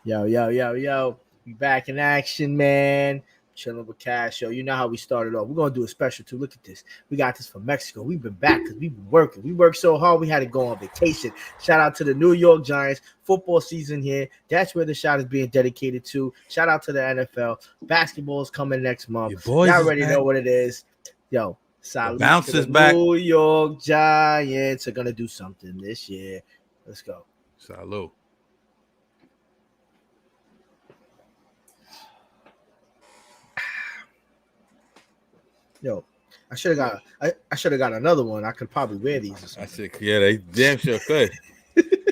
Yo, yo, yo, yo. We back in action, man. Chilling with Cash. Yo, you know how we started off. We're going to do a special too. Look at this. We got this from Mexico. We've been back because we've been working. We worked so hard, we had to go on vacation. Shout out to the New York Giants. Football season here. That's where the shot is being dedicated to. Shout out to the NFL. Basketball is coming next month. Your boys Y'all is already back. know what it is. Yo, The salute bounce to is the back. New York Giants are going to do something this year. Let's go. Salute. Yo, I should have got another one. I could probably wear these or I something. said, yeah, they damn sure could.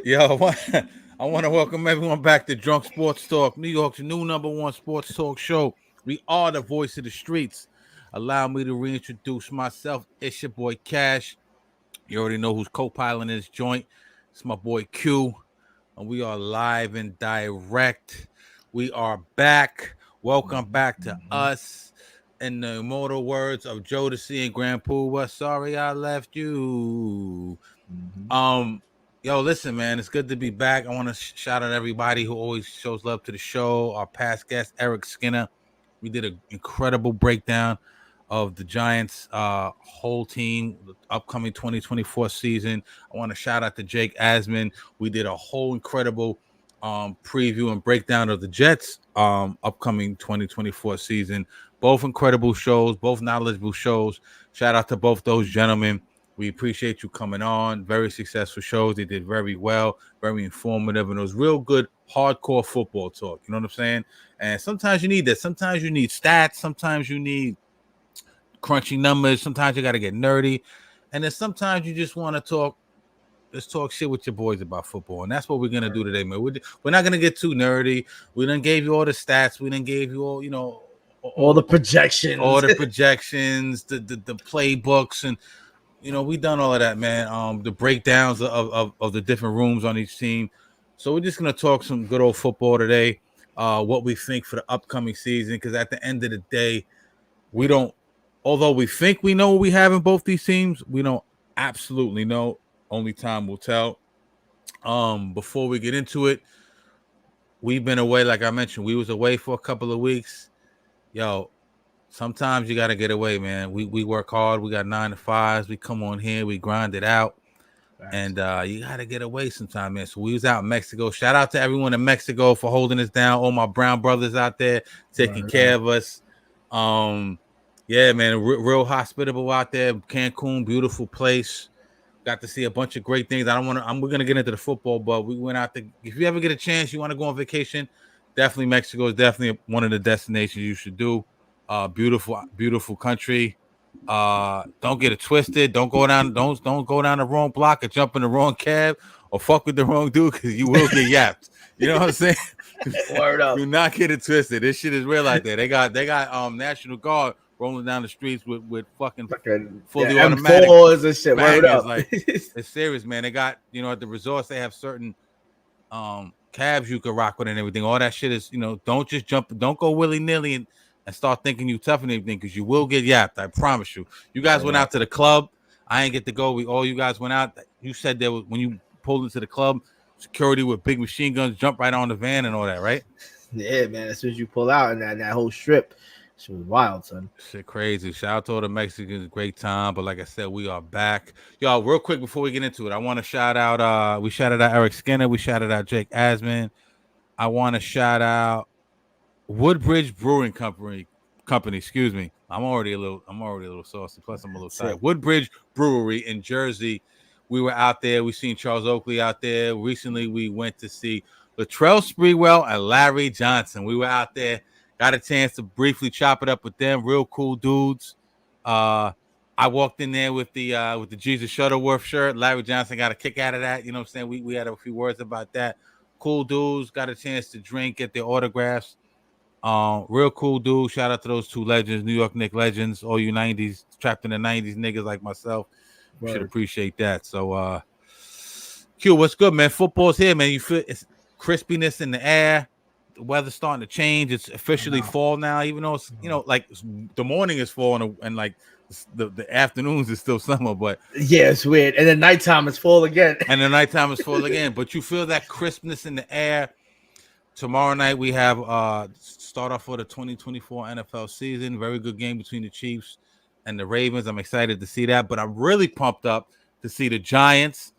Yo, I want to welcome everyone back to Drunk Sports Talk, New York's new #1 sports talk show. We are the voice of the streets. Allow me to reintroduce myself. It's your boy Cash. You already know who's co-piloting this joint. It's my boy Q, and we are live and direct. We are back. Welcome back to us. In the immortal words of Jodeci and Grand Pooba, sorry I left you. Yo, listen, man, it's good to be back. I want to shout out everybody who always shows love to the show. Our past guest, Eric Skinner. We did an incredible breakdown of the Giants' whole team, the upcoming 2024 season. I want to shout out to Jake Asman. We did a whole incredible preview and breakdown of the Jets' upcoming 2024 season. Both incredible shows, both knowledgeable shows. Shout out to both those gentlemen. We appreciate you coming on. Very successful shows. They did very well, very informative, and it was real good, hardcore football talk. You know what I'm saying? And sometimes you need that. Sometimes you need stats. Sometimes you need crunchy numbers. Sometimes you got to get nerdy. And then sometimes you just want to talk. Let's talk shit with your boys about football. And that's what we're going to do today, man. We're not going to get too nerdy. We done gave you all the stats. We done gave you all, All the projections. the playbooks, and we done all of that, man. The breakdowns of the different rooms on each team. So we're just gonna talk some good old football today. What we think for the upcoming season, because at the end of the day, we don't. Although we think we know what we have in both these teams, we don't absolutely know. Only time will tell. Before we get into it, we've been away, like I mentioned. We was away for a couple of weeks. Yo, sometimes you got to get away, man. We work hard. We got 9 to 5s. We come on here. We grind it out. Right. And you got to get away sometime, man. So we was out in Mexico. Shout out to everyone in Mexico for holding us down. All my brown brothers out there taking care of us. Yeah, man, real hospitable out there. Cancun, beautiful place. Got to see a bunch of great things. We're going to get into the football, but we went out to, if you ever get a chance, you want to go on vacation, definitely Mexico is definitely one of the destinations you should do. Beautiful, beautiful country. Don't get it twisted. Don't go down the wrong block or jump in the wrong cab or fuck with the wrong dude, because you will get yapped. You know what I'm saying? Word up. Do not get it twisted. This shit is real out there. They got National Guard rolling down the streets with fucking fully automatic M4s and shit. Word up. Like, it's serious, man. They got, at the resorts, they have certain cabs you can rock with and everything. All that shit is, don't just jump, don't go willy-nilly and start thinking you tough and everything, because you will get yapped. I promise you. You guys went out to the club. I ain't get to go. All you guys went out. You said there was, when you pulled into the club, security with big machine guns jump right on the van and all that, right? Yeah, man. As soon as you pull out and that whole strip, it was wild, son. Shit crazy. Shout out to all the Mexicans. Great time. But like I said, we are back. Y'all, real quick before we get into it, I want to shout out, we shouted out Eric Skinner. We shouted out Jake Asman. I want to shout out Woodbridge Brewing Company. Excuse me. I'm already a little saucy. Plus, I'm a little tired. Woodbridge Brewery in Jersey. We were out there. We seen Charles Oakley out there. Recently, we went to see Latrell Sprewell and Larry Johnson. We were out there. Got a chance to briefly chop it up with them. Real cool dudes. I walked in there with the Jesus Shuttleworth shirt. Larry Johnson got a kick out of that. You know what I'm saying? We had a few words about that. Cool dudes. Got a chance to drink, get their autographs. Real cool dude. Shout out to those two legends, New York Knicks legends. All you 90s, trapped in the 90s niggas like myself. You should appreciate that. So, Q, what's good, man? Football's here, man. You feel it's crispiness in the air. The weather's starting to change. It's officially fall now, even though it's, like the morning is fall and like the afternoons is still summer, but yeah, it's weird. And then nighttime is fall again. But you feel that crispness in the air. tomorrow night we have start off for the 2024 NFL season. Very good game between the Chiefs and the Ravens. I'm excited to see that, but I'm really pumped up to see the Giants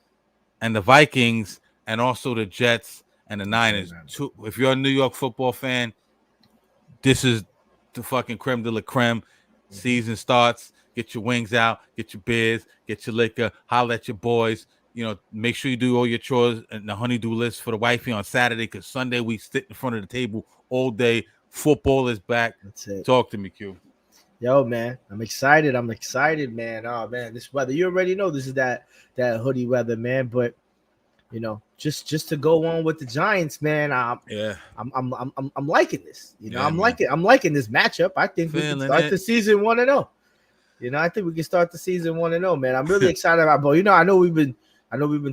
and the Vikings and also the Jets and the Niners. If you're a New York football fan, this is the fucking creme de la creme. Season starts. Get your wings out. Get your beers. Get your liquor. Holler at your boys. You know, make sure you do all your chores and the honeydew list for the wifey on Saturday, because Sunday we sit in front of the table all day. Football is back. That's it. Talk to me, Q. Yo, man, I'm excited, man. Oh, man, this weather, you already know this is that hoodie weather, man. But you know, just to go on with the Giants, man. I'm liking this. You know, I'm liking this matchup. I think we can start the season 1-0. You know, I think we can start the season 1-0, man. I'm really excited about. But you know, I know we've been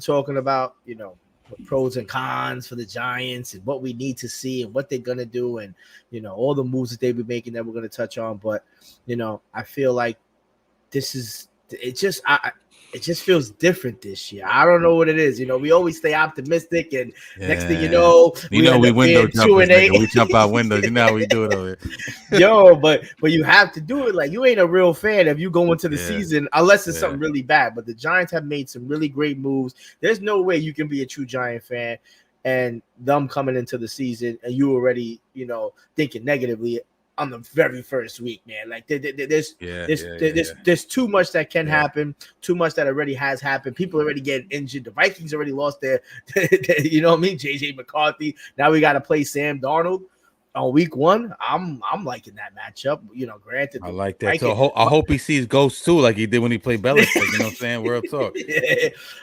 talking about, you know, pros and cons for the Giants and what we need to see and what they're gonna do, and you know, all the moves that they've been making that we're gonna touch on. But you know, I feel like it just feels different this year. I don't know what it is. You know, we always stay optimistic, and next thing you know, we window jumpers. We jump out windows. You know how we do it over here. Yo, but you have to do it. Like, you ain't a real fan if you go into the season unless it's something really bad. But the Giants have made some really great moves. There's no way you can be a true Giant fan and them coming into the season and you already, you know, thinking negatively on the very first week, man. Like there's too much that can happen, too much that already has happened. People already getting injured. The Vikings already lost their you know what I mean, JJ McCarthy. Now we got to play Sam Darnold on week 1. I'm liking that matchup. You know, granted, I like that. So I hope he sees ghosts too, like he did when he played Belichick. You know what I'm saying? Word talk.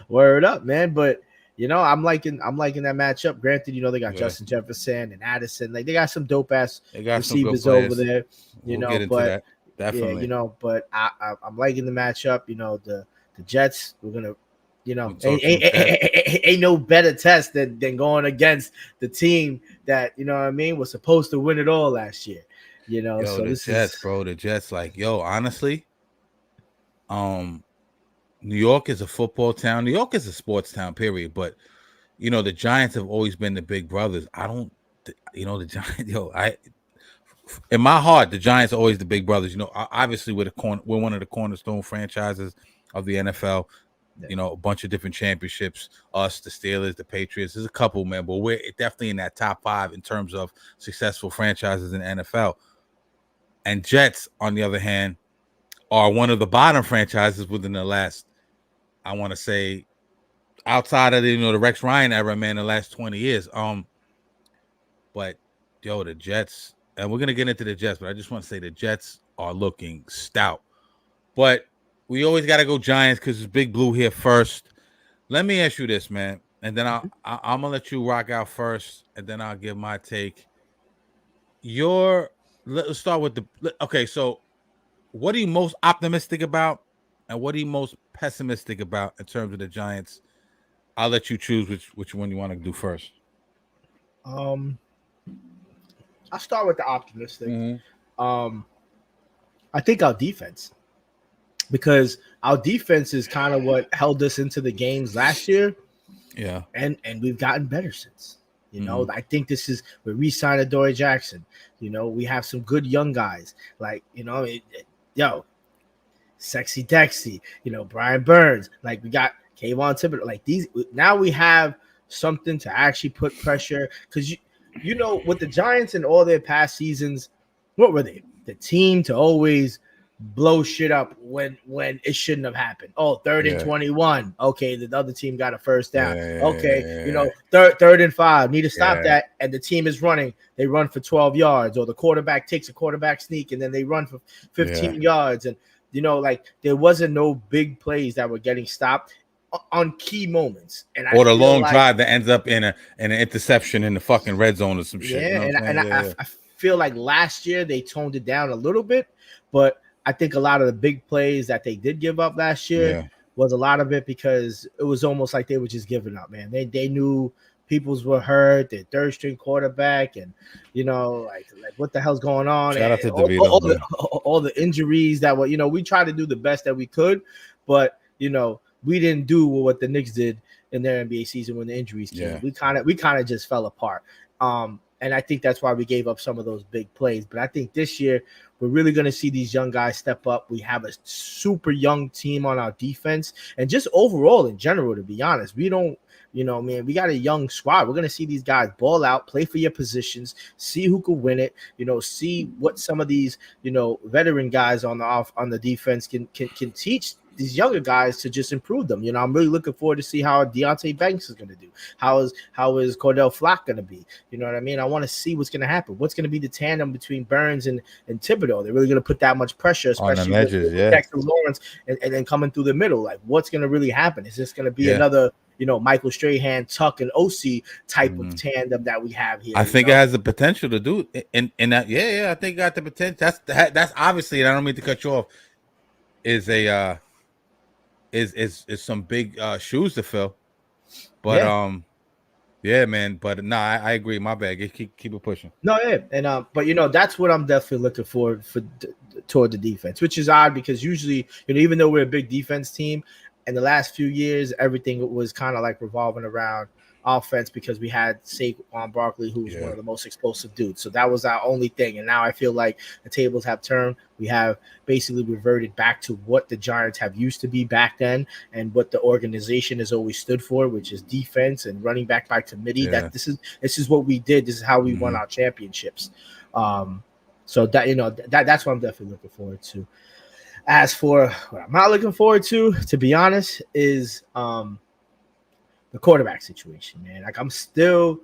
Word up, man. But you know, I'm liking that matchup. Granted, you know, they got Justin Jefferson and Addison. Like, they got some dope ass receivers over there. You know, but definitely, you know, but I'm liking the matchup. You know, the Jets. We're gonna, you know, ain't no better test than going against the team that, you know what I mean, was supposed to win it all last year. You know, so the Jets, bro. The Jets, like, yo, honestly, New York is a football town. New York is a sports town, period. But, you know, the Giants have always been the big brothers. You know, the Giants, in my heart, the Giants are always the big brothers. You know, obviously we're one of the cornerstone franchises of the NFL. You know, a bunch of different championships. Us, the Steelers, the Patriots. There's a couple, man, but we're definitely in that top 5 in terms of successful franchises in the NFL. And Jets, on the other hand, are one of the bottom franchises within the last, I want to say, outside of the Rex Ryan era, man, the last 20 years. But yo, the Jets, and we're gonna get into the Jets, but I just want to say the Jets are looking stout. But we always gotta go Giants because it's Big Blue here first. Let me ask you this, man, and then I'm gonna let you rock out first, and then I'll give my take. Let's start with okay. So, what are you most optimistic about? And what are you most pessimistic about in terms of the Giants? I'll let you choose which one you want to do first. I'll start with the optimistic. Mm-hmm. I think our defense, because our defense is kind of what held us into the games last year. Yeah. And we've gotten better since. You know, I think we re-signed Adoree Jackson. You know, we have some good young guys. Like, you know, Sexy Dexy, you know, Brian Burns, like we got Kayvon Thibodeau, like these. Now we have something to actually put pressure, because you know, with the Giants and all their past seasons, what were they? The team to always blow shit up when it shouldn't have happened. Oh, 3rd and 21. Okay, the other team got a first down. You know, third and 5. Need to stop that. And the team is running. They run for 12 yards, or the quarterback takes a quarterback sneak and then they run for 15 yards. And you know, like, there wasn't no big plays that were getting stopped on key moments. Or the long drive that ends up in an interception in the fucking red zone or some shit. Yeah, you know I feel like last year they toned it down a little bit, but I think a lot of the big plays that they did give up last year was a lot of it because it was almost like they were just giving up, man. They knew peoples were hurt, their 3rd string quarterback, and you know, like what the hell's going on? Shout out to DeVito, all the injuries that were, you know, we tried to do the best that we could, but you know, we didn't do what the Knicks did in their NBA season when the injuries came. We kind of just fell apart. And And I think that's why we gave up some of those big plays. But I think this year we're really going to see these young guys step up. We have a super young team on our defense, and just overall in general, to be honest, we don't. Man, we got a young squad. We're going to see these guys ball out, play for your positions, see who can win it, see what some of these, veteran guys on the defense can teach these younger guys to just improve them. I'm really looking forward to see how Deontay Banks is going to do. How is Cordell Flock going to be? You know what I mean? I want to see what's going to happen. What's going to be the tandem between Burns and Thibodeau? They're really going to put that much pressure, especially on the edges, with Dexter Lawrence and then coming through the middle. Like, what's going to really happen? Is this going to be another Michael Strahan, Tuck, and OC type of tandem that we have here? I think it has the potential to do it. And that, I think it got the potential. That's obviously, and I don't mean to cut you off, is some big shoes to fill. But man. But no, I agree. My bad. Keep it pushing. No, yeah, and but that's what I'm definitely looking for toward the defense, which is odd because usually, even though we're a big defense team, in the last few years, everything was kind of like revolving around offense because we had Saquon Barkley, who was one of the most explosive dudes. So that was our only thing. And now I feel like the tables have turned. We have basically reverted back to what the Giants have used to be back then and what the organization has always stood for, which is defense and running back by committee. That this is what we did. This is how we won our championships. So that that's what I'm definitely looking forward to. As for what I'm not looking forward to be honest, is the quarterback situation, man. Like, I'm still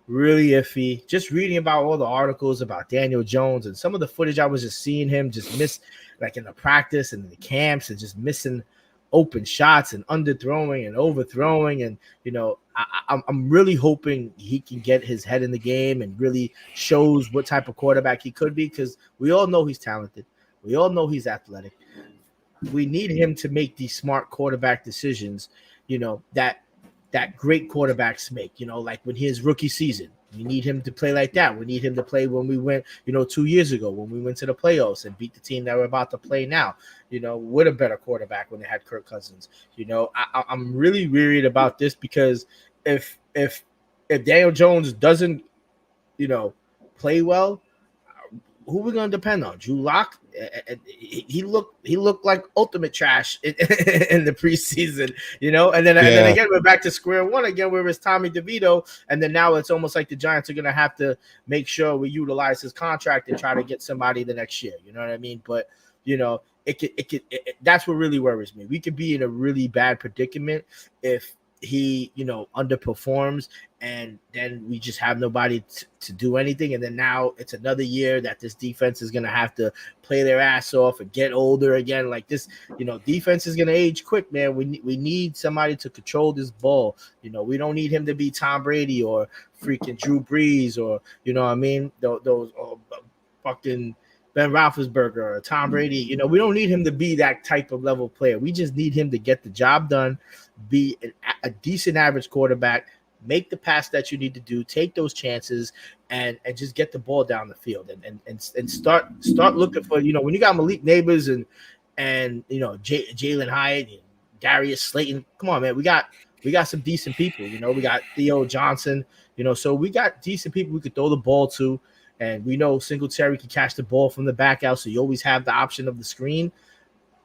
really iffy. Just reading about all the articles about Daniel Jones and some of the footage I was just seeing him just miss, like in the practice and in the camps, and just missing open shots and underthrowing and overthrowing. And, I'm really hoping he can get his head in the game and really shows what type of quarterback he could be, because we all know he's talented. We all know he's athletic. We need him to make these smart quarterback decisions, that great quarterbacks make, like when his rookie season. We need him to play like that. We need him to play when we went, 2 years ago when we went to the playoffs and beat the team that we're about to play now, with a better quarterback when they had Kirk Cousins. I'm really worried about this because if Daniel Jones doesn't, play well, who are we going to depend on? Drew Lock? He looked like ultimate trash in the preseason, and then again we're back to square one again where it's Tommy DeVito, and then now it's almost like the Giants are going to have to make sure we utilize his contract and try to get somebody the next year. You know what I mean? But that's what really worries me. We could be in a really bad predicament if he underperforms, and then we just have nobody to do anything. And then now it's another year that this defense is going to have to play their ass off and get older again. Like this, defense is going to age quick, man. We need somebody to control this ball. We don't need him to be Tom Brady or freaking Drew Brees or, those fucking Ben Roethlisberger or Tom Brady. We don't need him to be that type of level player. We just need him to get the job done, be a decent average quarterback, make the pass that you need to do, take those chances, and just get the ball down the field and start looking for, when you got Malik Nabers and Jalen Hyat and Darius Slayton. Come on, man. We got some decent people. We got Theo Johnson. So we got decent people we could throw the ball to. And we know Singletary can catch the ball from the back out, so you always have the option of the screen.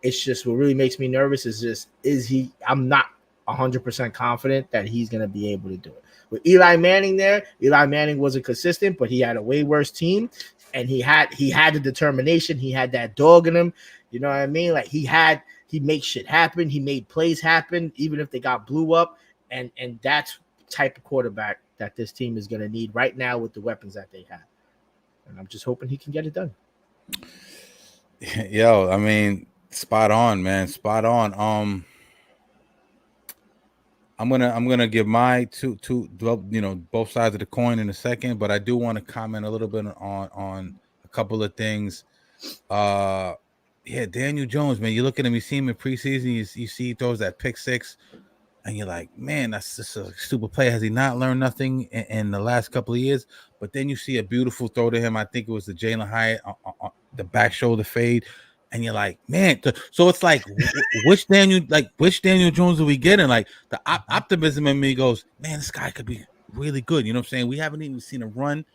It's just what really makes me nervous I'm not 100% confident that he's going to be able to do it. With Eli Manning there, Eli Manning wasn't consistent, but he had a way worse team, and he had the determination. He had that dog in him. You know what I mean? Like he made shit happen. He made plays happen, even if they got blew up. And that's the type of quarterback that this team is going to need right now with the weapons that they have. And I'm just hoping he can get it done. Yo, I mean, spot on, man. Spot on. I'm gonna give my two both sides of the coin in a second, but I do want to comment a little bit on a couple of things. Daniel Jones, man, you look at him, you see him in preseason, you see he throws that pick six, and you're like, man, that's just a stupid play. Has he not learned nothing in the last couple of years? But then you see a beautiful throw to him. I think it was the Jalen Hyatt on the back shoulder fade. And you're like, man. So it's like, which Daniel Jones are we getting? Like the optimism in me goes, man, this guy could be really good. You know what I'm saying? We haven't even seen a run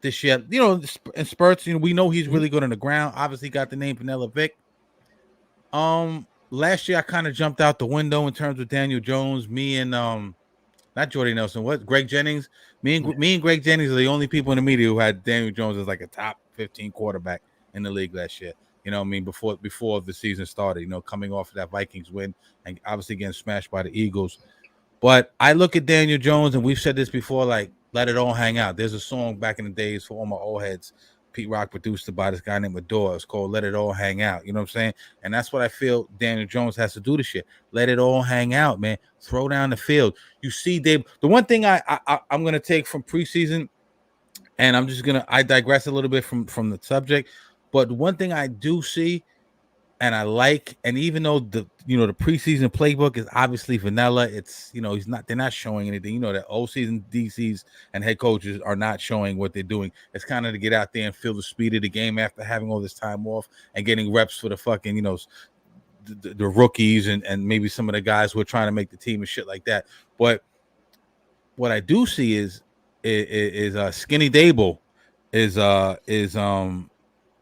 this year. You know, in spurts. You know, we know he's really good on the ground. Obviously, got the name Vanilla Vic. Last year I kind of jumped out the window in terms of Daniel Jones. Me and not Jordy Nelson. What? Greg Jennings. Me and Greg Jennings are the only people in the media who had Daniel Jones as like a top 15 quarterback in the league last year. You know what I mean? Before the season started, you know, coming off of that Vikings win and obviously getting smashed by the Eagles. But I look at Daniel Jones, and we've said this before, like, let it all hang out. There's a song back in the days for all my old heads. Pete Rock produced it by this guy named Adore. It's called Let It All Hang Out. You know what I'm saying? And that's what I feel Daniel Jones has to do this year. Let it all hang out, man. Throw down the field. You see, Dave, the one thing I'm going to take from preseason, and I digress a little bit from the subject, but one thing I do see and I like, and even though the preseason playbook is obviously vanilla, it's, you know, they're not showing anything. You know, that OCs and DCs and head coaches are not showing what they're doing. It's kind of to get out there and feel the speed of the game after having all this time off and getting reps for the fucking, you know, the rookies and maybe some of the guys who are trying to make the team and shit like that. But what I do see is Skinny Dable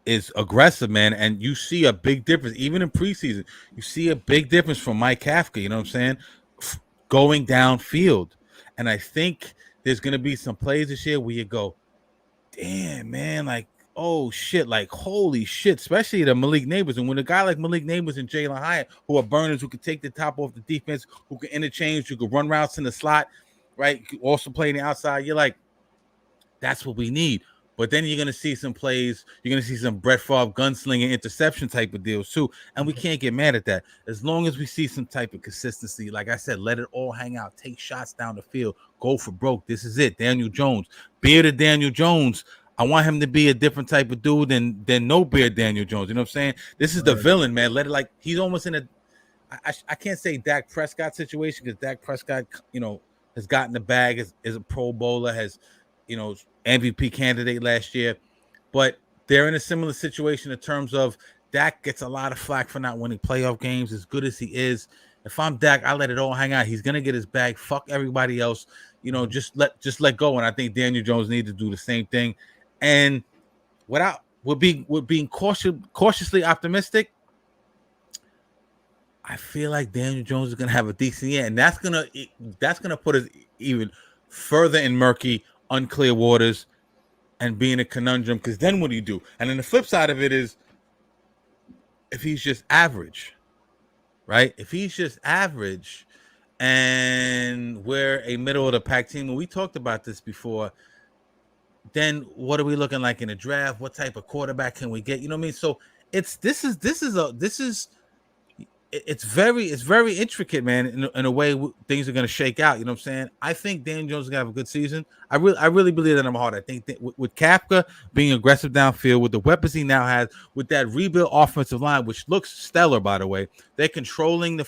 is aggressive, man, and you see a big difference even in preseason. You see a big difference from Mike Kafka, you know what I'm saying, going downfield. And I think there's going to be some plays this year where you go, damn, man, like, oh shit, like, holy shit, especially the Malik Nabers. And when a guy like Malik Nabers and Jalen Hyatt, who are burners, who can take the top off the defense, who can interchange, who can run routes in the slot, right, also playing the outside, you're like, that's what we need. But then you're going to see some plays. You're going to see some Brett Favre gunslinger interception type of deals too. And we can't get mad at that. As long as we see some type of consistency, like I said, let it all hang out. Take shots down the field. Go for broke. This is it. Daniel Jones. Bearded Daniel Jones. I want him to be a different type of dude than no beard Daniel Jones. You know what I'm saying? This is the villain, man. Let it, like, he's almost in a, I can't say Dak Prescott situation, because Dak Prescott, you know, has gotten the bag, is a Pro Bowler, has, you know, MVP candidate last year, but they're in a similar situation in terms of Dak gets a lot of flack for not winning playoff games. As good as he is, if I'm Dak, I let it all hang out. He's gonna get his bag. Fuck everybody else. You know, just let go. And I think Daniel Jones needs to do the same thing. And we're being cautiously optimistic, I feel like Daniel Jones is gonna have a decent year, and that's gonna put us even further in murky, unclear waters and be in a conundrum, because then what do you do? And then the flip side of it is, if he's just average, right? If he's just average and we're a middle of the pack team, and we talked about this before, then what are we looking like in the draft? What type of quarterback can we get? You know what I mean? So this is it's very intricate, man, in a way things are going to shake out. You know what I'm saying? I think Daniel Jones is going to have a good season. I really believe that in my heart. I think that with Kafka being aggressive downfield, with the weapons he now has, with that rebuilt offensive line, which looks stellar, by the way, they're controlling they're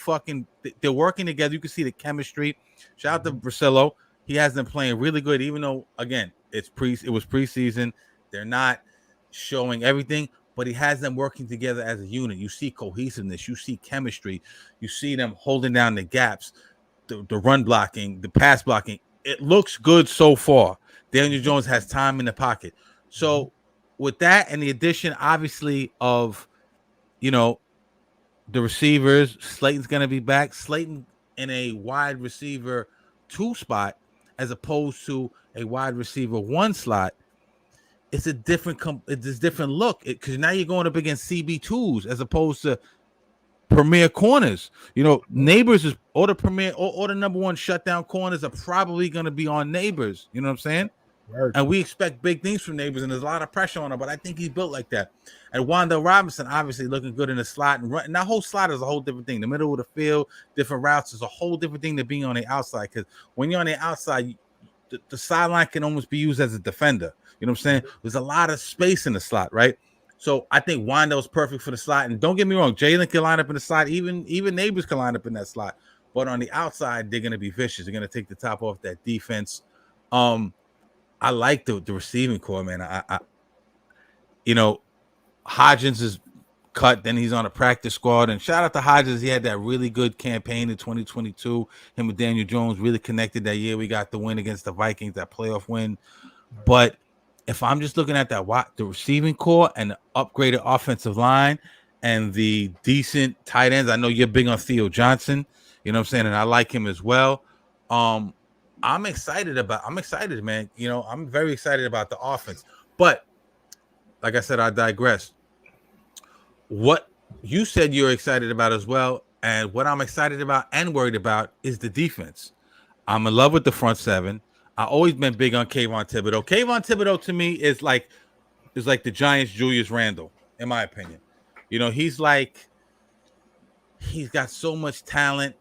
working together. You can see the chemistry. Shout out to Brasillo. He has them playing really good, even though, again, it was preseason. They're not showing everything, but he has them working together as a unit. You see cohesiveness, you see chemistry, you see them holding down the gaps, the run blocking, the pass blocking. It looks good so far. Daniel Jones has time in the pocket. So with that and the addition, obviously, of, you know, the receivers, Slayton's going to be back. Slayton in a wide receiver 2 spot as opposed to a wide receiver 1 slot. It's a different look, because now you're going up against CB2s as opposed to premier corners. You know, Nabers is or the premier or the number 1 shutdown corners are probably going to be on Nabers. You know what I'm saying? Right. And we expect big things from Nabers, and there's a lot of pressure on him, but I think he's built like that. And Wan'Dale Robinson obviously looking good in the slot, and that whole slot is a whole different thing. The middle of the field, different routes is a whole different thing than being on the outside, because when you're on the outside, the sideline can almost be used as a defender. You know what I'm saying? There's a lot of space in the slot, right? So I think Wan'Dale's perfect for the slot. And don't get me wrong, Jalen can line up in the slot. Even Nabers can line up in that slot. But on the outside, they're going to be vicious. They're going to take the top off that defense. I like the receiving core, man. I you know, Hodgins is cut. Then he's on a practice squad. And shout out to Hodgins. He had that really good campaign in 2022. Him and Daniel Jones really connected that year. We got the win against the Vikings, that playoff win. But if I'm just looking at the receiving core and the upgraded offensive line and the decent tight ends, I know you're big on Theo Johnson, you know what I'm saying, and I like him as well. I'm excited, man. You know, I'm very excited about the offense. But like I said, I digress. What you said you're excited about as well, and what I'm excited about and worried about is the defense. I'm in love with the front seven. I've always been big on Kayvon Thibodeau. Kayvon Thibodeau to me is like the Giants' Julius Randle, in my opinion. You know, he's got so much talent,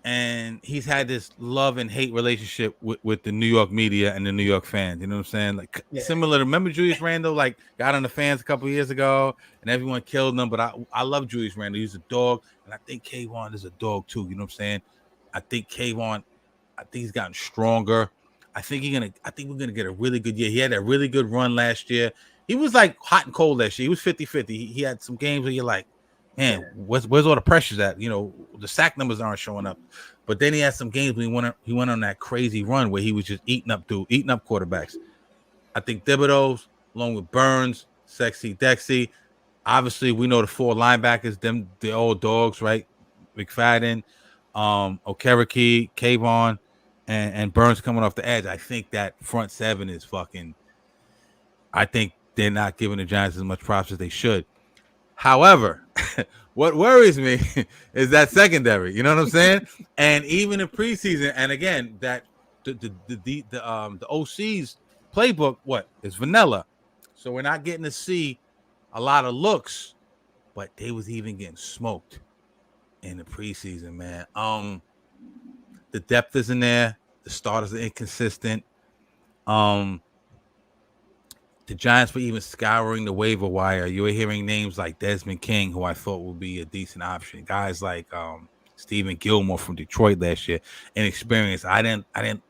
and he's had this love and hate relationship with the New York media and the New York fans. You know what I'm saying? Like similar to, remember Julius Randle, like got on the fans a couple years ago and everyone killed him. But I love Julius Randle. He's a dog, and I think Kayvon is a dog too. You know what I'm saying? I think he's gotten stronger. I think we're gonna get a really good year. He had a really good run last year. He was like hot and cold last year. He was 50-50. He had some games where you're like, man, where's all the pressures at? You know, the sack numbers aren't showing up. But then he had some games when he went on that crazy run where he was just eating up quarterbacks. I think Thibodeau's, along with Burns, Sexy, Dexy. Obviously, we know the four linebackers, the old dogs, right? McFadden, Okereke, Kayvon, and Burns coming off the edge. I think that front seven is fucking. I think they're not giving the Giants as much props as they should. However, what worries me is that secondary. You know what I'm saying? And even in preseason, and again, that the OC's playbook, is vanilla. So we're not getting to see a lot of looks, but they was even getting smoked in the preseason, man. The depth isn't there. The starters are inconsistent. The Giants were even scouring the waiver wire. You were hearing names like Desmond King, who I thought would be a decent option. Guys like Stephen Gilmore from Detroit last year. Inexperienced. I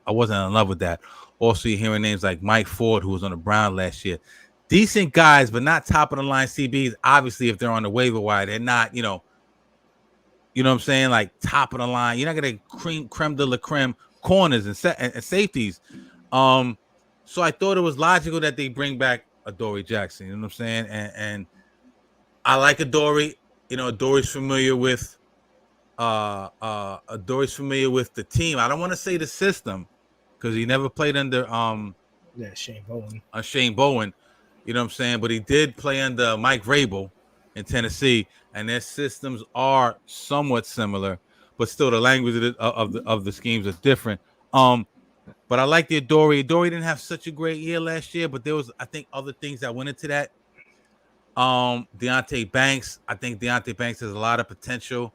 wasn't in love with that. Also, you're hearing names like Mike Ford, who was on the Browns last year. Decent guys, but not top of the line CBs. Obviously, if they're on the waiver wire, they're not, you know what I'm saying? Like top of the line. You're not gonna creme de la creme corners and safeties. So I thought it was logical that they bring back Adoree Jackson. You know what I'm saying? And I like Adoree. You know, Adoree's familiar with the team. I don't want to say the system because he never played under Shane Bowen. Shane Bowen. You know what I'm saying? But he did play under Mike Vrabel in Tennessee, and their systems are somewhat similar, but still the language of the schemes are different. But I like the Adoree. Adoree didn't have such a great year last year, but there was, I think, other things that went into that. Deonte Banks. I think Deonte Banks has a lot of potential.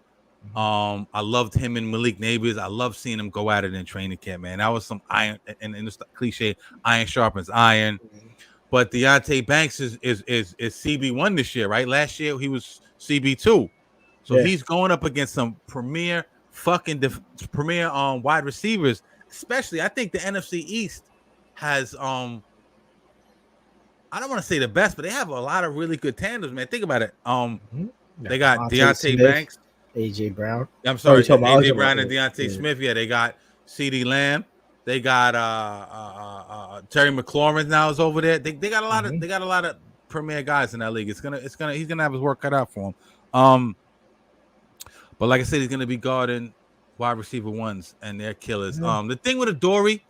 I loved him and Malik Nabers. I love seeing him go at it in training camp, man. That was some iron, and it's cliche, iron sharpens iron. But Deonte Banks is CB1 this year, right? Last year he was CB2. So he's going up against some premier wide receivers. Especially, I think the NFC East has I don't want to say the best, but they have a lot of really good tandems, man. Think about it. They got Deonte Banks, AJ Brown. I'm sorry, AJ Brown and Deonte Smith. Yeah, they got CeeDee Lamb. They got Terry McLaurin now is over there. They got a lot of premier guys in that league. He's gonna have his work cut out for him. But like I said, he's gonna be guarding wide receiver ones, and they're killers. The thing with Adoree,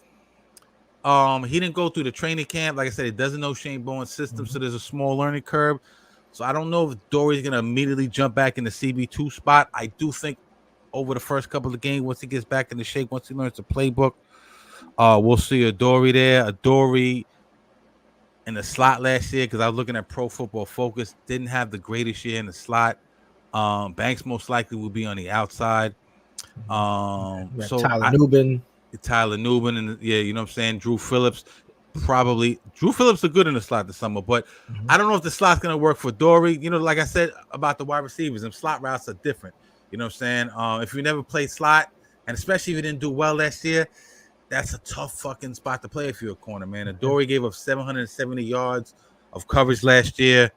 he didn't go through the training camp. Like I said, he doesn't know Shane Bowen's system, so there's a small learning curve. So I don't know if Adoree's gonna immediately jump back in the CB2 spot. I do think over the first couple of games, once he gets back in the shape, once he learns the playbook, we'll see Adoree there. Adoree in the slot last year, because I was looking at Pro Football Focus, didn't have the greatest year in the slot. Banks most likely will be on the outside. So Tyler Nubin, and you know what I'm saying. Drew Phillips are good in the slot this summer, but I don't know if the slot's gonna work for Adoree. You know, like I said about the wide receivers, and slot routes are different. You know what I'm saying? If you never played slot, and especially if you didn't do well last year, that's a tough fucking spot to play if you're a corner, man. Adoree gave up 770 yards of coverage last year.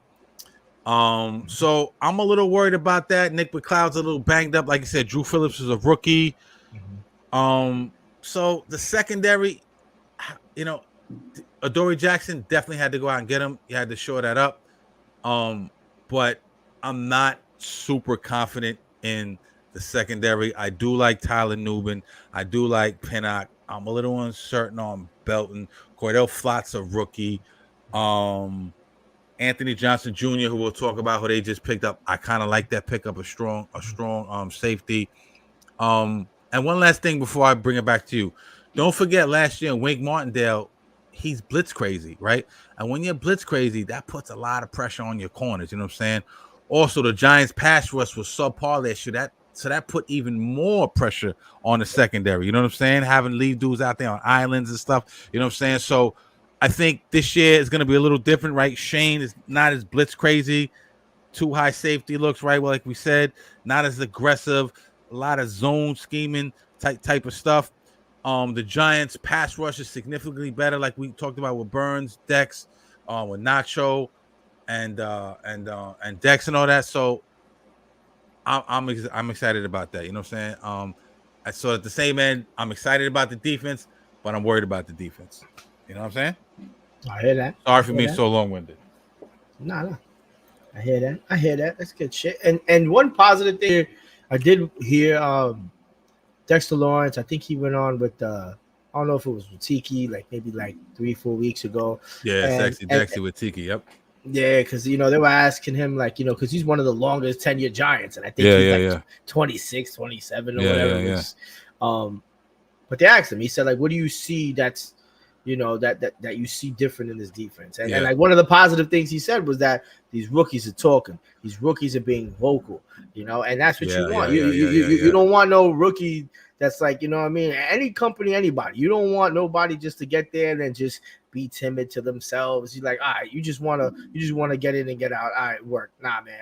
So I'm a little worried about that. Nick McLeod's a little banged up. Like I said, Drew Phillips is a rookie. So the secondary, you know, Adoree Jackson definitely had to go out and get him. You had to shore that up. But I'm not super confident in the secondary. I do like Tyler Nubin. I do like Pinnock. I'm a little uncertain on Belton. Cordell Flott's a rookie. Anthony Johnson Jr., who we'll talk about, who they just picked up. I kind of like that pickup, a strong safety. And one last thing before I bring it back to you. Don't forget last year in Wink Martindale, he's blitz crazy, right? And when you're blitz crazy, that puts a lot of pressure on your corners. You know what I'm saying? Also, the Giants' pass rush was subpar last year. So that put even more pressure on the secondary. You know what I'm saying? Having lead dudes out there on islands and stuff. You know what I'm saying? So I think this year is going to be a little different, right? Shane is not as blitz crazy. Too high safety looks, right? Well, like we said, not as aggressive. A lot of zone scheming type of stuff. The Giants' pass rush is significantly better, like we talked about with Burns, Dex, with Nacho, and Dex and all that. So I'm excited about that. You know what I'm saying? So at the same end, I'm excited about the defense, but I'm worried about the defense. You know what I'm saying? I hear that. Sorry for being so long-winded. No. I hear that. That's good shit. And one positive thing I did hear, Dexter Lawrence, I think he went on with I don't know if it was with Tiki, like maybe like 3-4 weeks ago. Yeah, Sexy Dexy with Tiki. Yep. Yeah, because they were asking him, like, because he's one of the longest tenured Giants, and I think he's 26, 27 or whatever. But they asked him, he said, like, what do you see that's that you see different in this defense? And like one of the positive things he said was that these rookies are talking, these rookies are being vocal, and that's what you want. You don't want no rookie that's like, you know what I mean? Any company, anybody. You don't want nobody just to get there and then just be timid to themselves. You're like, all right, you just want to get in and get out. All right, work. Nah, man.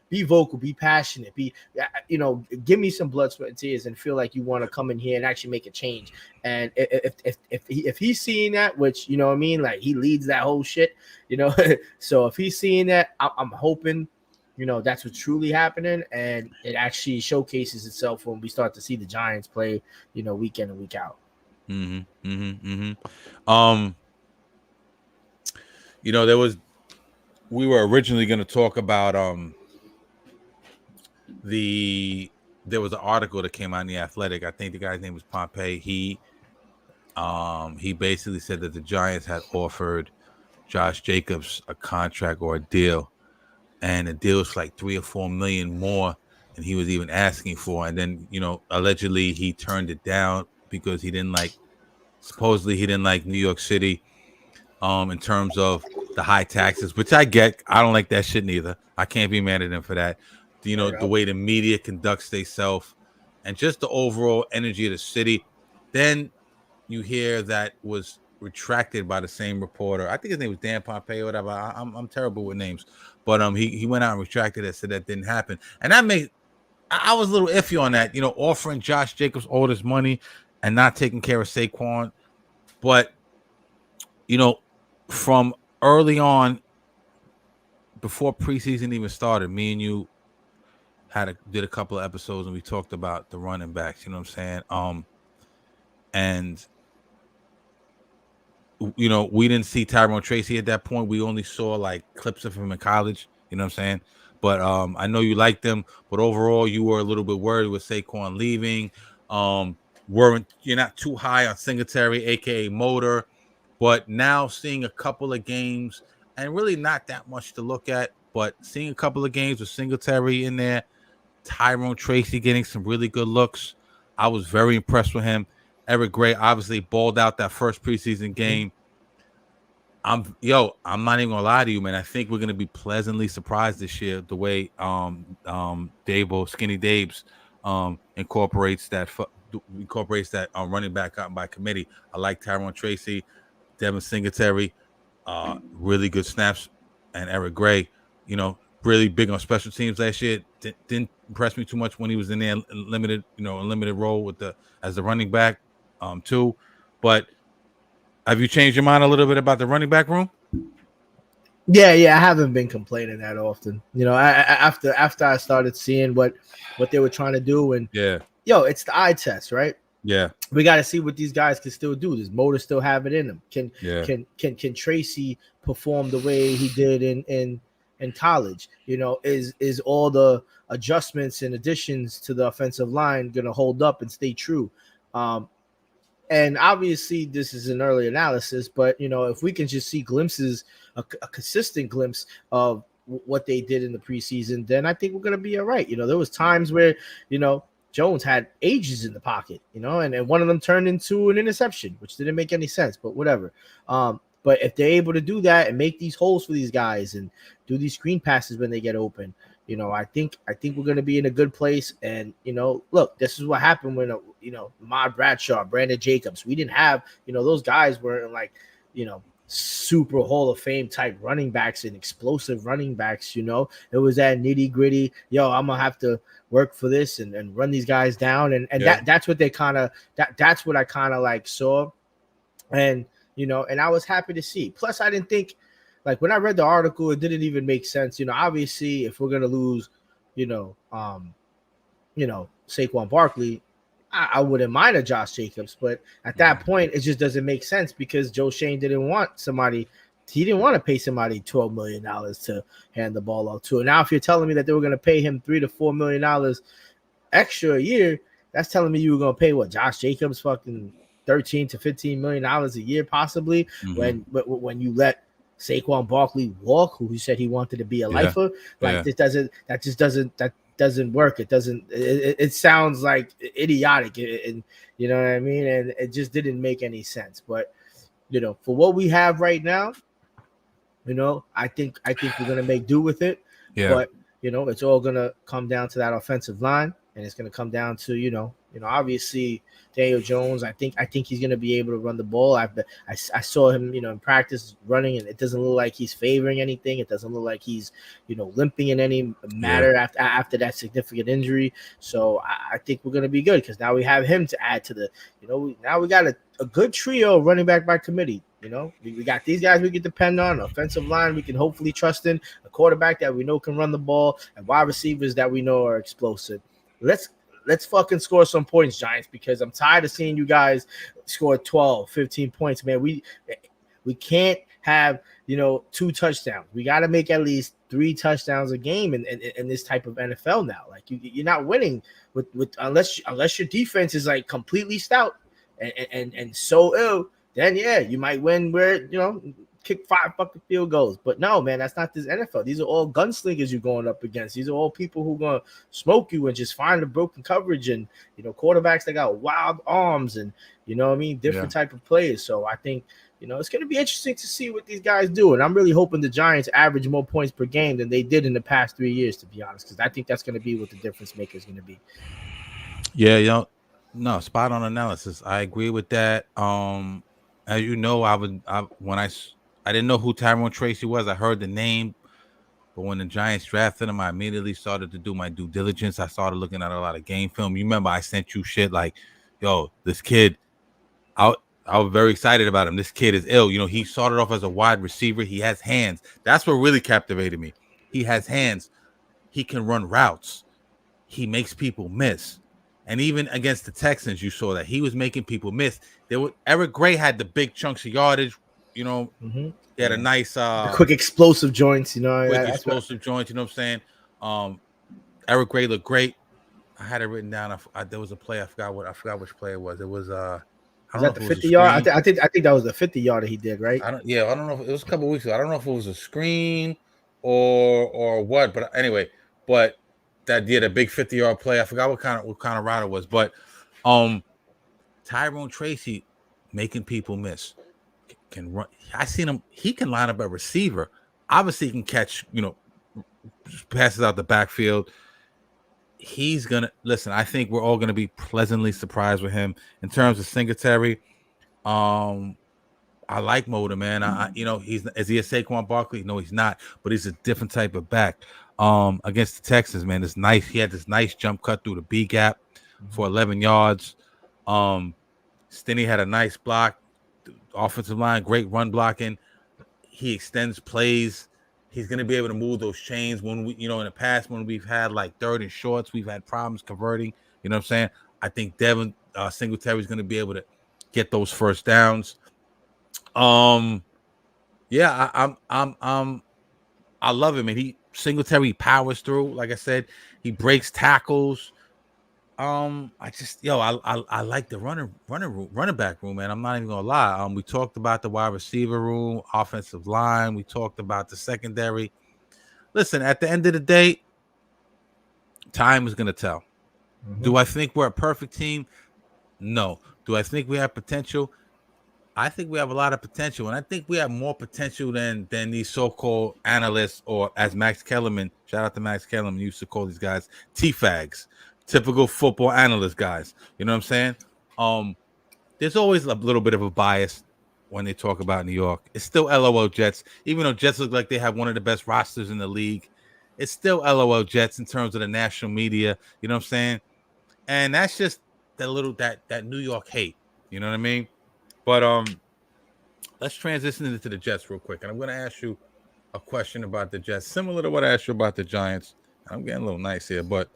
Be vocal, be passionate, give me some blood, sweat, and tears, and feel like you want to come in here and actually make a change. And if he's seeing that, which, you know what I mean, like he leads that whole shit, so if he's seeing that, I'm hoping, that's what's truly happening, and it actually showcases itself when we start to see the Giants play, week in and week out. We were originally going to talk about there was an article that came out in The Athletic. I think the guy's name was Pompey. He basically said that the Giants had offered Josh Jacobs a contract or a deal, and the deal was like $3 or $4 million more than he was even asking for. And then, allegedly he turned it down because supposedly he didn't like New York City in terms of the high taxes, which I get. I don't like that shit neither. I can't be mad at him for that. The way the media conducts themselves and just the overall energy of the city. Then you hear that was retracted by the same reporter. I think his name was Dan Pompey or whatever. I'm terrible with names, but he went out and retracted it, said that didn't happen. And that made I was a little iffy on that, offering Josh Jacobs all this money and not taking care of Saquon. But from early before preseason even started, me and you did a couple of episodes and we talked about the running backs, you know what I'm saying? And we didn't see Tyrone Tracy at that point. We only saw like clips of him in college, you know what I'm saying? But I know you liked them, but overall you were a little bit worried with Saquon leaving. You're not too high on Singletary, aka Motor, but now seeing a couple of games and really not that much to look at, but seeing a couple of games with Singletary in there, Tyrone Tracy getting some really good looks. I was very impressed with him. Eric Gray obviously balled out that first preseason game. I'm not even gonna lie to you, man. I think we're gonna be pleasantly surprised this year the way Dabo, Skinny Dabes incorporates that running back out by committee. I like Tyrone Tracy, Devin Singletary, really good snaps, and Eric Gray, really big on special teams last year. Didn't impress me too much when he was in there limited role as the running back too. But have you changed your mind a little bit about the running back room? Yeah, I haven't been complaining that often. After I started seeing what they were trying to do, and it's the eye test, right? Yeah. We got to see what these guys can still do. Does Motor still have it in him? Yeah. Can Tracy perform the way he did in college? Is all the adjustments and additions to the offensive line going to hold up and stay true? And obviously, this is an early analysis, but if we can just see glimpses, a consistent glimpse of what they did in the preseason, then I think we're going to be all right. There was times where Jones had ages in the pocket, and one of them turned into an interception, which didn't make any sense, but whatever. But if they're able to do that and make these holes for these guys and do these screen passes when they get open, I think we're going to be in a good place. And look, this is what happened when Ahmad Bradshaw, Brandon Jacobs. We didn't have those guys weren't like super Hall of Fame type running backs and explosive running backs. It was that nitty gritty. I'm gonna have to work for this and run these guys down, and that's what they that's what I kind of like saw, and and I was happy to see. Plus, I didn't think, like, when I read the article, it didn't even make sense. Obviously, if we're gonna lose, Saquon Barkley, I wouldn't mind a Josh Jacobs, but at that point, it just doesn't make sense because Joe Shane didn't want somebody. He didn't want to pay somebody $12 million to hand the ball off to. Now, if you're telling me that they were going to pay him $3 to $4 million extra a year, that's telling me you were going to pay Josh Jacobs fucking $13 to $15 million a year, possibly. When you let Saquon Barkley walk, who he said he wanted to be a lifer, that doesn't work. It sounds like idiotic, and you know what I mean, and it just didn't make any sense. But for what we have right now, I think we're gonna make do with it. But it's all gonna come down to that offensive line, and it's gonna come down to obviously Daniel Jones. I think he's gonna be able to run the ball. I saw him in practice running, and it doesn't look like he's favoring anything. It doesn't look like he's limping in any matter after that significant injury. So I think we're gonna be good because now we have him to add to the now we got a good trio running back by committee. We got these guys we can depend on, offensive line we can hopefully trust in, a quarterback that we know can run the ball, and wide receivers that we know are explosive. Let's fucking score some points, Giants, because I'm tired of seeing you guys score 12, 15 points, man. We can't have, 2 touchdowns. We got to make at least 3 touchdowns a game in this type of NFL now. Like you're not winning with unless your defense is like completely stout and so ill. Then you might win where kick 5 fucking field goals. But no, man, that's not this NFL. These are all gunslingers you're going up against. These are all people who are gonna smoke you and just find the broken coverage, and quarterbacks that got wild arms and different type of players. So I think it's gonna be interesting to see what these guys do. And I'm really hoping the Giants average more points per game than they did in the past 3 years, to be honest, because I think that's gonna be what the difference maker is gonna be. Yeah, no, spot on analysis. I agree with that. As you know, I didn't know who Tyrone Tracy was. I heard the name, but when the Giants drafted him, I immediately started to do my due diligence. I started looking at a lot of game film. You remember I sent you shit like, yo, this kid, I was very excited about him. This kid is ill. He started off as a wide receiver. He has hands. That's what really captivated me. He has hands. He can run routes. He makes people miss. And even against the Texans, you saw that he was making people miss. Eric Gray had the big chunks of yardage. He had a nice, the quick explosive joints. Explosive joints. You know what I'm saying? Eric Gray looked great. I had it written down. There was a play. I forgot which play it was. It was was that the 50-yard? I think that was the 50-yarder he did, right? I don't know. If it was a couple of weeks ago. I don't know if it was a screen or what. But anyway, that did a big 50-yard play. I forgot what kind of route it was, but Tyrone Tracy making people miss, can run. I seen him. He can line up a receiver. Obviously, he can catch. Passes out the backfield. He's gonna listen. I think we're all gonna be pleasantly surprised with him in terms of Singletary. I like Motor, man. Is he a Saquon Barkley? No, he's not. But he's a different type of back. Against the Texans, man, he had this nice jump cut through the B gap for 11 yards. Stinney had a nice block. The offensive line, great run blocking. He extends plays. He's going to be able to move those chains. When we, in the past, when we've had like 3rd and shorts, we've had problems converting. You know what I'm saying? I think Singletary's going to be able to get those first downs. Yeah, I love him, and Singletary powers through. Like I said, he breaks tackles. I like the running back room, man. I'm not even gonna lie. We talked about the wide receiver room, offensive line. We talked about the secondary. Listen, at the end of the day, time is gonna tell. Mm-hmm. Do I think we're a perfect team? No. Do I think we have potential? I think we have a lot of potential, and I think we have more potential than these so-called analysts, or as Max Kellerman, shout out to Max Kellerman, used to call these guys T-fags, typical football analyst guys. You know what I'm saying? There's always a little bit of a bias when they talk about New York. It's still LOL Jets, even though Jets look like they have one of the best rosters in the league. It's still LOL Jets in terms of the national media. You know what I'm saying? And that's just that New York hate. You know what I mean? But let's transition into the Jets real quick. And I'm going to ask you a question about the Jets, similar to what I asked you about the Giants. I'm getting a little nice here, but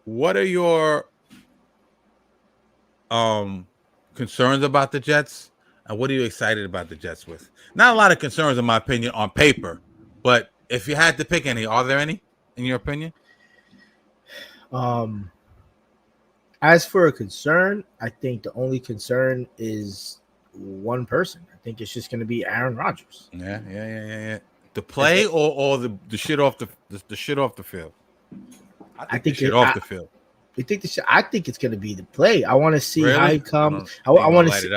what are your concerns about the Jets, and what are you excited about the Jets with? Not a lot of concerns, in my opinion, on paper, but if you had to pick any, are there any, in your opinion? As for a concern, I think the only concern is one person. I think it's just going to be Aaron Rodgers. Yeah. The play or the shit off the shit off the field. I think the shit off the field. You think the shit? I think it's going to be the play. I want to see how he comes. I want to see.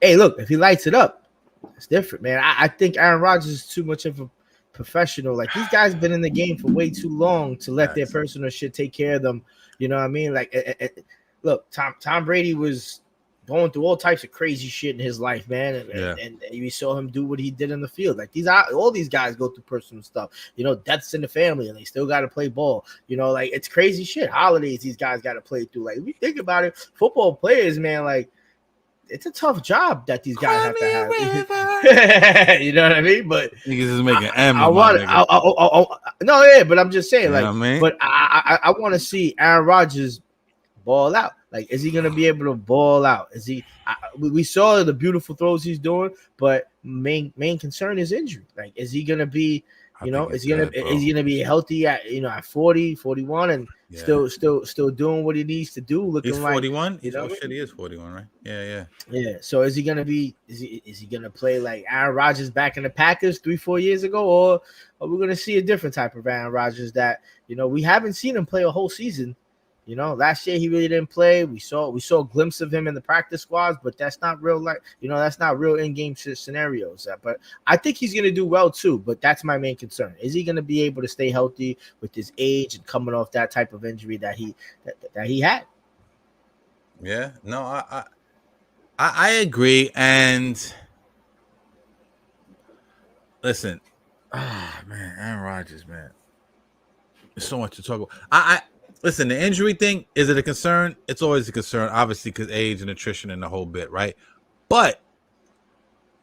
Hey, look, if he lights it up, it's different, man. I think Aaron Rodgers is too much of a professional. Like, these guys been in the game for way too long to let their personal shit take care of them. You know what I mean? Like, look, Tom Brady was going through all types of crazy shit in his life, man, and we saw him do what he did in the field. Like, all these guys go through personal stuff. You know, deaths in the family, and they still got to play ball. You know, like, it's crazy shit. Holidays, these guys got to play through. Like, if you think about it, football players, man, like, it's a tough job that these guys have to have. You know what I mean? But niggas is making but I'm just saying, like, but I want to see Aaron Rodgers ball out. Like, is he gonna be able to ball out? Is he? We saw the beautiful throws he's doing, but main concern is injury. Like, is he gonna be? Is he gonna be healthy at at 40, 41, and still doing what he needs to do? Looking, he's 41. He is 41, right? Yeah. So is he gonna be? Is he gonna play like Aaron Rodgers back in the Packers 3-4 years ago, or are we gonna see a different type of Aaron Rodgers that we haven't seen him play a whole season? Last year he really didn't play. We saw a glimpse of him in the practice squads, but that's not real. Like, that's not real in-game scenarios. But I think he's going to do well too. But that's my main concern. Is he going to be able to stay healthy with his age and coming off that type of injury that he had? Yeah. No, I agree. And listen, man, Aaron Rodgers, man, there's so much to talk about. Listen, the injury thing, is it a concern? It's always a concern, obviously, because age and attrition and the whole bit, right? But,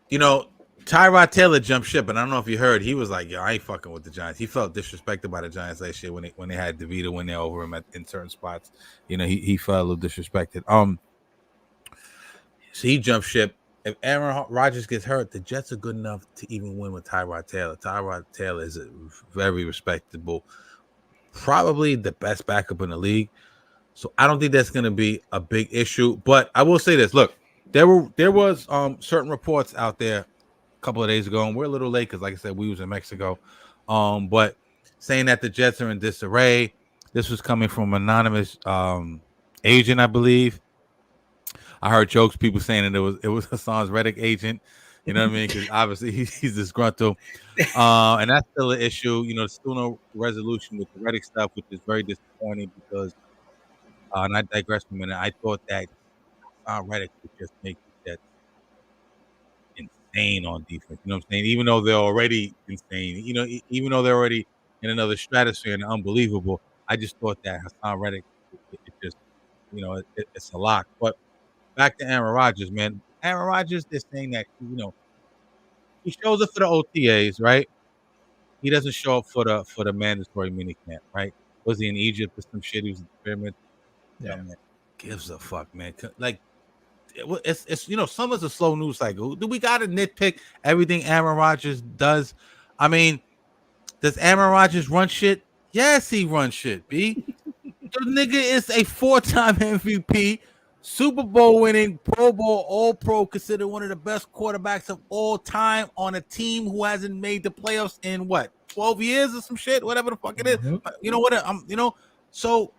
Tyrod Taylor jumped ship, and I don't know if you heard, he was like, yo, I ain't fucking with the Giants. He felt disrespected by the Giants last year when they had DeVito win there over him in certain spots. He felt a little disrespected. So he jumped ship. If Aaron Rodgers gets hurt, the Jets are good enough to even win with Tyrod Taylor. Tyrod Taylor is a very respectable, probably the best backup in the league. So I don't think that's going to be a big issue. But I will say this. Look, there was certain reports out there a couple of days ago, and we're a little late because, like I said, we was in Mexico. But saying that the Jets are in disarray. This was coming from an anonymous agent, I believe. I heard jokes, people saying that it was Hassan's Reddick agent. You know what I mean? Because obviously he's disgruntled. And that's still an issue. Still no resolution with the Reddick stuff, which is very disappointing because, and I digress for a minute, I thought that Reddick would just make the Jets insane on defense. You know what I'm saying? Even though they're already insane, even though they're already in another stratosphere and unbelievable, I just thought that Hassan Reddick, it just, it's a lock. But back to Aaron Rodgers, man. Aaron Rodgers is saying that, he shows up for the OTAs, right? He doesn't show up for the mandatory minicamp, right? Was he in Egypt or some shit? He was in the pyramid. Yeah. Man, gives a fuck, man. Like, it's summer's a slow news cycle. Do we got to nitpick everything Aaron Rodgers does? I mean, does Aaron Rodgers run shit? Yes, he runs shit, B. The nigga is a 4-time MVP, Super Bowl winning, Pro Bowl, All Pro, considered one of the best quarterbacks of all time on a team who hasn't made the playoffs in 12 years or some shit, whatever the fuck it is. You know what? So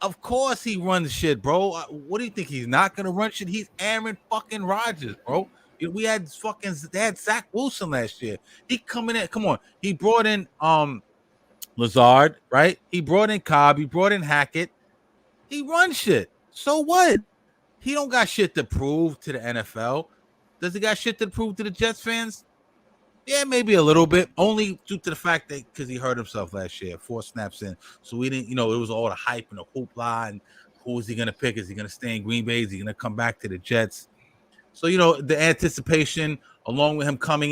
of course he runs shit, bro. What do you think? He's not gonna run shit. He's Aaron fucking Rodgers, bro. They had Zach Wilson last year. He coming in. Come on. He brought in Lazard, right? He brought in Cobb. He brought in Hackett. He runs shit. So what? He don't got shit to prove to the NFL. Does he got shit to prove to the Jets fans? Yeah, maybe a little bit. Only due to the fact that because he hurt himself last year, 4 snaps in. So we didn't, it was all the hype and the hoopla and who is he going to pick? Is he going to stay in Green Bay? Is he going to come back to the Jets? So, the anticipation along with him coming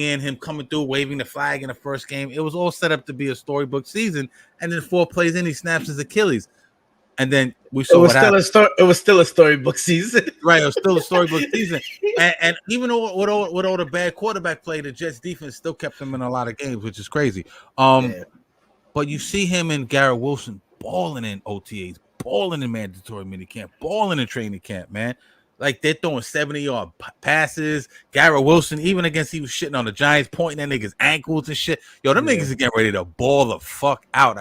through, waving the flag in the first game, it was all set up to be a storybook season. And then 4 plays in, he snaps his Achilles. And then we saw what happened. It was still a storybook season. Right, it was still a storybook season. And even though with all the bad quarterback play, the Jets defense still kept them in a lot of games, which is crazy. But you see him and Garrett Wilson balling in OTAs, balling in mandatory minicamp, balling in training camp, man. Like they're throwing 70-yard passes. Garrett Wilson, even against he was shitting on the Giants, pointing at niggas' ankles and shit. Yo, them niggas are getting ready to ball the fuck out.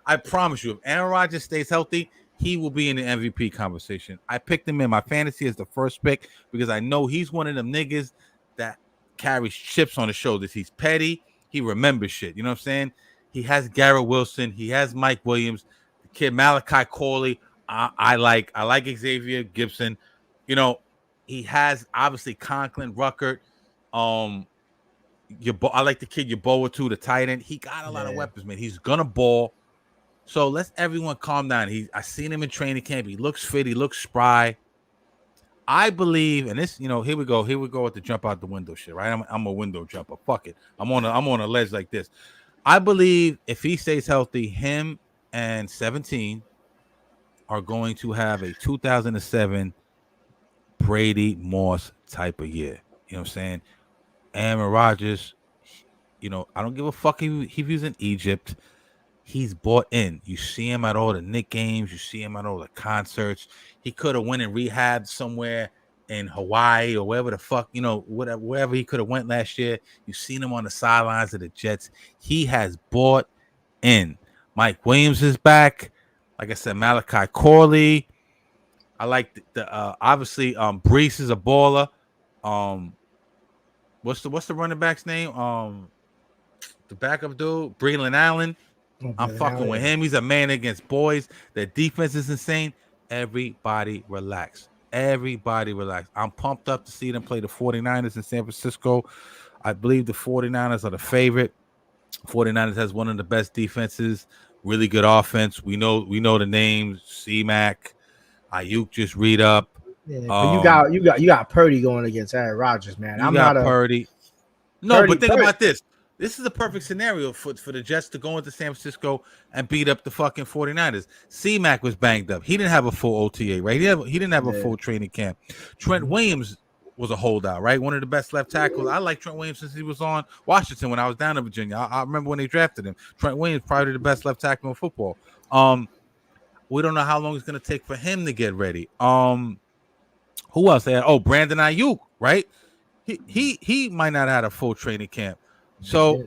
I promise you, if Aaron Rodgers stays healthy, he will be in the MVP conversation. I picked him in my fantasy as the first pick because I know he's one of them niggas that carries chips on his shoulders. He's petty. He remembers shit. You know what I'm saying? He has Garrett Wilson. He has Mike Williams. The kid Malachi Corley. I like Xavier Gibson. He has obviously Conklin, Ruckert. I like the kid Yaboa too, the tight end. He got a lot of weapons, man. He's gonna ball. So let's everyone calm down. I seen him in training camp. He looks fit. He looks spry. I believe, and this, here we go with the jump out the window shit, right? I'm a window jumper. Fuck it. I'm on a ledge like this. I believe if he stays healthy, him and 17 are going to have a 2007 Brady Moss type of year. You know what I'm saying? Aaron Rodgers, I don't give a fuck if he's in Egypt. He's bought in. You see him at all the Knicks games. You see him at all the concerts. He could have went and rehabbed somewhere in Hawaii or wherever the fuck, wherever he could have went last year. You've seen him on the sidelines of the Jets. He has bought in. Mike Williams is back. Like I said, Malachi Corley. I like the obviously Brees is a baller. What's the running back's name? The backup dude, Breland Allen. I'm fucking with him. He's a man against boys. The defense is insane. Everybody relax. I'm pumped up to see them play the 49ers in San Francisco. I believe the 49ers are the favorite. 49ers has one of the best defenses, really good offense. We know the names, C-Mac, Ayuk just read up. Yeah, but you got Purdy going against Aaron Rodgers, man. Purdy. No, but think about this. This is a perfect scenario for the Jets to go into San Francisco and beat up the fucking 49ers. C-Mac was banged up. He didn't have a full OTA, right? He didn't have a full training camp. Trent Williams was a holdout, right? One of the best left tackles. I like Trent Williams since he was on Washington when I was down in Virginia. I remember when they drafted him. Trent Williams probably the best left tackle in football. We don't know how long it's going to take for him to get ready. Who else? Brandon Ayuk, right? He might not have had a full training camp. So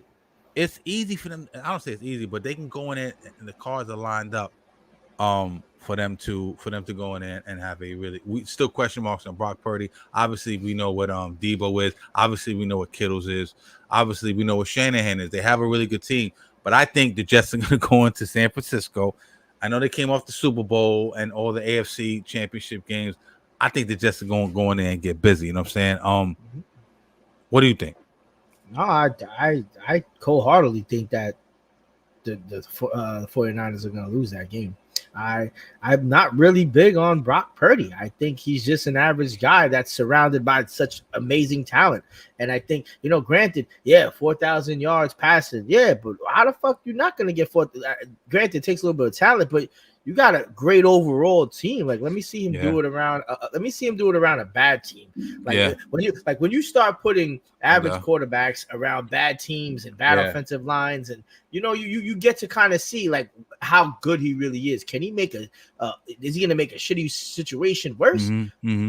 it's easy for them. I don't say it's easy, but they can go in it and the cards are lined up for them to go in there and have we still question marks on Brock Purdy. Obviously, we know what Debo is. Obviously, we know what Kittles is. Obviously, we know what Shanahan is. They have a really good team. But I think the Jets are going to go into San Francisco. I know they came off the Super Bowl and all the AFC championship games. I think the Jets are going to go in there and get busy. You know what I'm saying? What do you think? No, I wholeheartedly think that the 49ers are going to lose that game. I'm not really big on Brock Purdy. I think he's just an average guy that's surrounded by such amazing talent. And I think, granted, 4,000 yards passing, but how the fuck you not gonna get 4? Granted, it takes a little bit of talent, but you got a great overall team. Like, let me see him do it around. Let me see him do it around a bad team. Like when you start putting average quarterbacks around bad teams and bad offensive lines, and you get to kind of see like how good he really is. Can he make is he gonna make a shitty situation worse,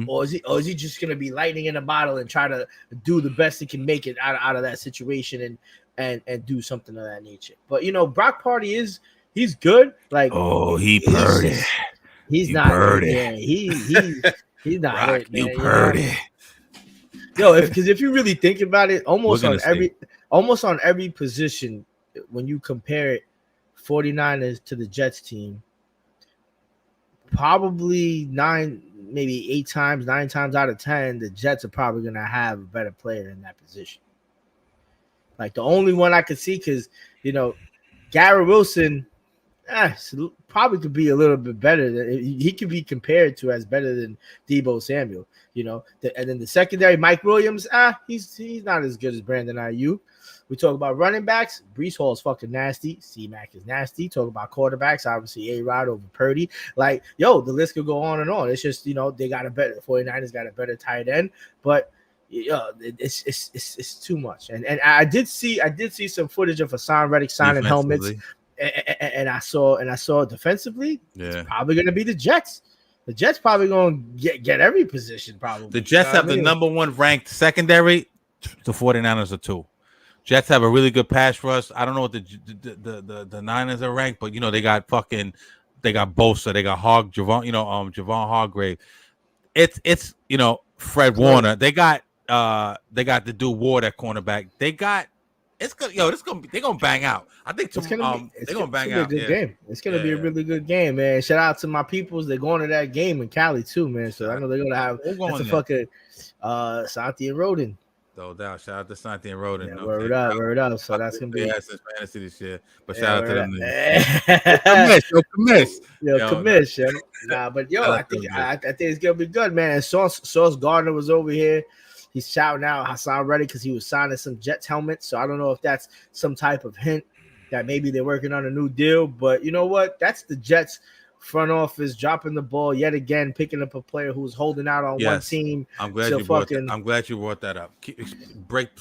or is he just gonna be lightning in a bottle and try to do the best he can make it out of that situation and do something of that nature? But Brock Purdy he's good. Like, Purdy. He's not Purdy. Yeah, he's not Rock, hurt, man. You Purdy. Because if you really think about it, almost on every position, when you compare it, 49ers to the Jets team, probably 9 times out of 10, the Jets are probably gonna have a better player in that position. Like, the only one I could see, because Garrett Wilson, probably could be a little bit better. He could be compared to as better than Deebo Samuel. And then the secondary, Mike Williams, he's not as good as Brandon Ayuk. We talk about running backs. Breece Hall is fucking nasty. C-Mac is nasty. Talk about quarterbacks, obviously A-Rod over Purdy. Like, the list could go on and on. It's just, they got a better 49ers got a better tight end, but it's too much. And I did see some footage of Hassan Reddick signing helmets. And I saw defensively, it's probably going to be the Jets. The Jets probably going to get every position. Probably the Jets have the number 1 ranked secondary. The 49ers are 2. Jets have a really good pass rush. I don't know what the Niners are ranked, but they got Bosa, they got Javon Hargrave. It's Fred Warner. They got the dude Ward at cornerback. They got. It's good. They're gonna bang out. I think they're gonna bang out. Good game. It's gonna be a really good game, man. Shout out to my peoples. They're going to that game in Cali too, man. So I know they're gonna have that's a fucking Santi and Roden. No doubt. Shout out to Santi and Roden. Yeah, word up. So that's gonna be since fantasy this year. But shout out to them. Commish. Nah, but I think it's gonna be good, man. And Sauce Gardner was over here. He's shouting out Hassan Reddick because he was signing some Jets helmets. So I don't know if that's some type of hint that maybe they're working on a new deal. But you know what? That's the Jets front office dropping the ball yet again, picking up a player who's holding out on one team. I'm glad you brought that up.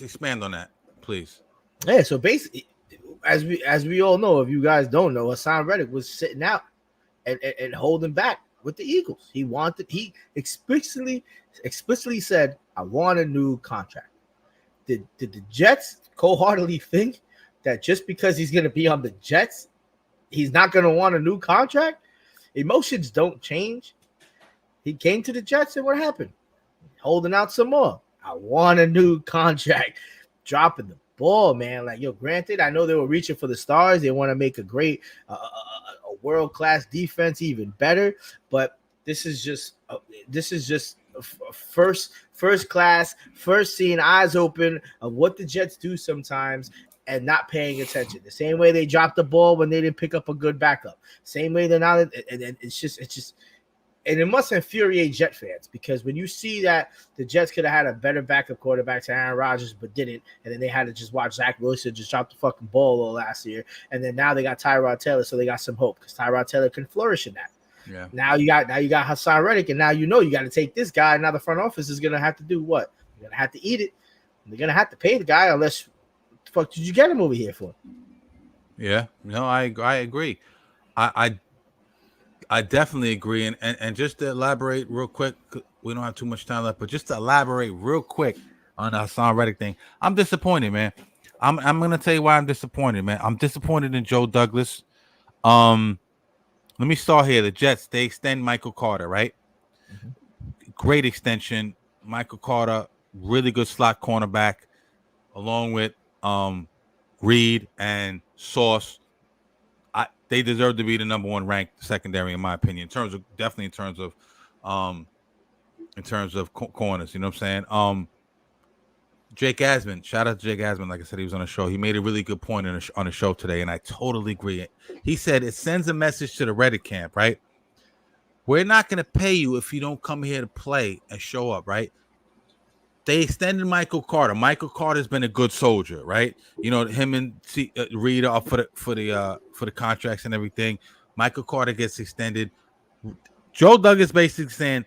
Expand on that, please. Yeah. So basically, as we all know, if you guys don't know, Hassan Reddick was sitting out and holding back with the Eagles. He explicitly said, I want a new contract. Did the Jets cold-heartedly think that just because he's going to be on the Jets, he's not going to want a new contract? Emotions don't change. He came to the Jets, and what happened? Holding out some more. I want a new contract. Dropping the ball, man. Like, granted, I know they were reaching for the stars. They want to make a great, a world-class defense even better, but this is just first class, first seeing eyes open of what the Jets do sometimes and not paying attention. The same way they dropped the ball when they didn't pick up a good backup. Same way they're not, and it's just, and it must infuriate Jet fans because when you see that the Jets could have had a better backup quarterback to Aaron Rodgers, but didn't, and then they had to just watch Zach Wilson just drop the fucking ball all last year, and then now they got Tyrod Taylor, so they got some hope because Tyrod Taylor can flourish in that. Yeah. Now you got Hassan Reddick, and now you got to take this guy. Now the front office is gonna have to do what? You're gonna have to eat it. They're gonna have to pay the guy, unless what the fuck did you get him over here for? Yeah, no, I agree. I definitely agree, and just to elaborate real quick, we don't have too much time left, but just to elaborate real quick on the Hassan Reddick thing, I'm disappointed, man. I'm gonna tell you why I'm disappointed, man. I'm disappointed in Joe Douglas. Let me start here. The Jets, they extend Michael Carter, right? Mm-hmm. Great extension. Michael Carter, really good slot cornerback, along with Reed and Sauce. They deserve to be the number 1 ranked secondary, in my opinion, in terms of corners. You know what I'm saying? Jake Asman, shout out to Jake Asman. Like I said, he was on the show. He made a really good point on the show today, and I totally agree. He said it sends a message to the Reddick camp, right? We're not going to pay you if you don't come here to play and show up, right? They extended Michael Carter. Michael Carter's been a good soldier, right? You know, him and Reed are up for the contracts and everything. Michael Carter gets extended. Joe Douglas basically saying,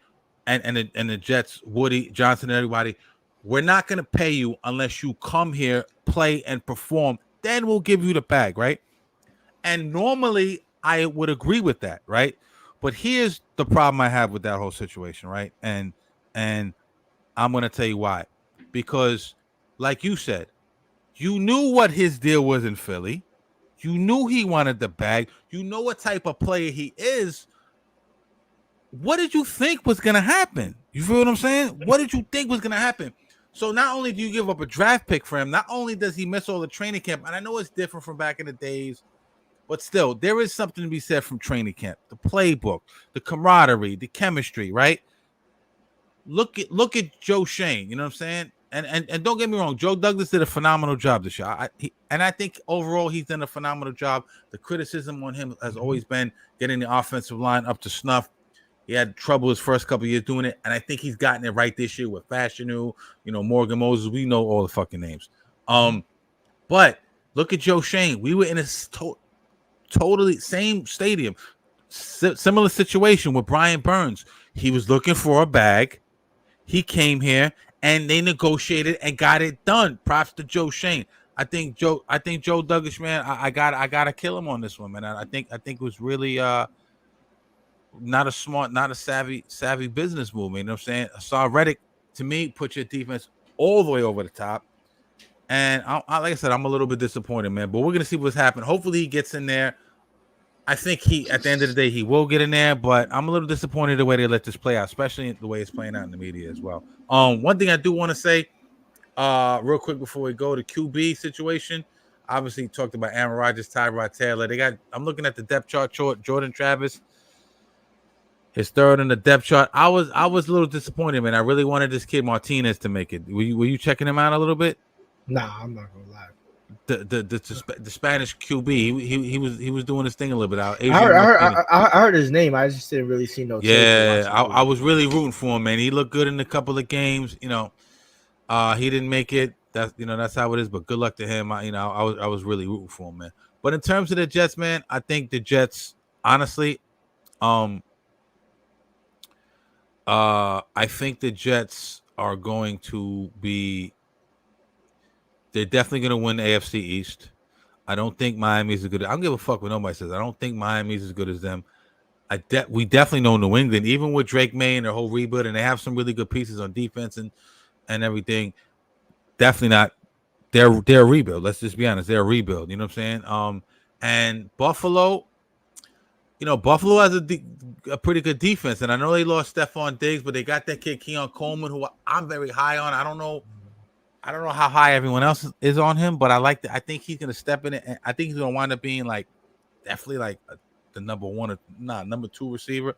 and the Jets, Woody Johnson, and everybody, we're not going to pay you unless you come here, play, and perform. Then we'll give you the bag, right? And normally I would agree with that, right? But here's the problem I have with that whole situation, right? And I'm going to tell you why. Because, like you said, you knew what his deal was in Philly. You knew he wanted the bag. You know what type of player he is. What did you think was going to happen? You feel what I'm saying? What did you think was going to happen? So not only do you give up a draft pick for him, not only does he miss all the training camp, and I know it's different from back in the days, but still, there is something to be said from training camp, the playbook, the camaraderie, the chemistry, right? Look at Joe Shane, you know what I'm saying? And don't get me wrong, Joe Douglas did a phenomenal job this year. I think overall he's done a phenomenal job. The criticism on him has always been getting the offensive line up to snuff. He had trouble his first couple of years doing it, and I think he's gotten it right this year with Fashanu, Morgan Moses. We know all the fucking names. But look at Joe Shane. We were in a totally same stadium, similar situation with Brian Burns. He was looking for a bag. He came here and they negotiated and got it done. Props to Joe Shane. I think Joe Douglas, man, I gotta kill him on this one, man. I think it was really not a smart, not a savvy business move. You know what I'm saying? I saw Reddick, to me, put your defense all the way over the top. And like I said, I'm a little bit disappointed, man. But we're gonna see what's happening. Hopefully he gets in there. I think at the end of the day, he will get in there, but I'm a little disappointed the way they let this play out, especially the way it's playing out in the media as well. One thing I do want to say, real quick before we go, the QB situation. Obviously, talked about Aaron Rodgers, Tyrod Taylor. I'm looking at the depth chart. Jordan Travis, his third in the depth chart. I was a little disappointed, man. I really wanted this kid Martinez to make it. Were you checking him out a little bit? Nah, I'm not gonna lie. The Spanish QB, he was doing his thing a little bit out. I heard his name. I just didn't really see no. Yeah, I was really rooting for him, man. He looked good in a couple of games. He didn't make it. That's how it is. But good luck to him. I was really rooting for him, man. But in terms of the Jets, man, I think the Jets, honestly, I think the Jets are going to be. They're definitely going to win the AFC East. I don't think Miami's as good. I don't give a fuck what nobody says. I don't think Miami's as good as them. We definitely know New England, even with Drake May and their whole rebuild, and they have some really good pieces on defense and everything. Definitely not. They're a rebuild. Let's just be honest. They're a rebuild. You know what I'm saying? And Buffalo, Buffalo has a pretty good defense, and I know they lost Stephon Diggs, but they got that kid Keon Coleman, who I'm very high on. I don't know how high everyone else is on him, but I think he's gonna step in it, and I think he's gonna wind up being definitely the number 2 receiver.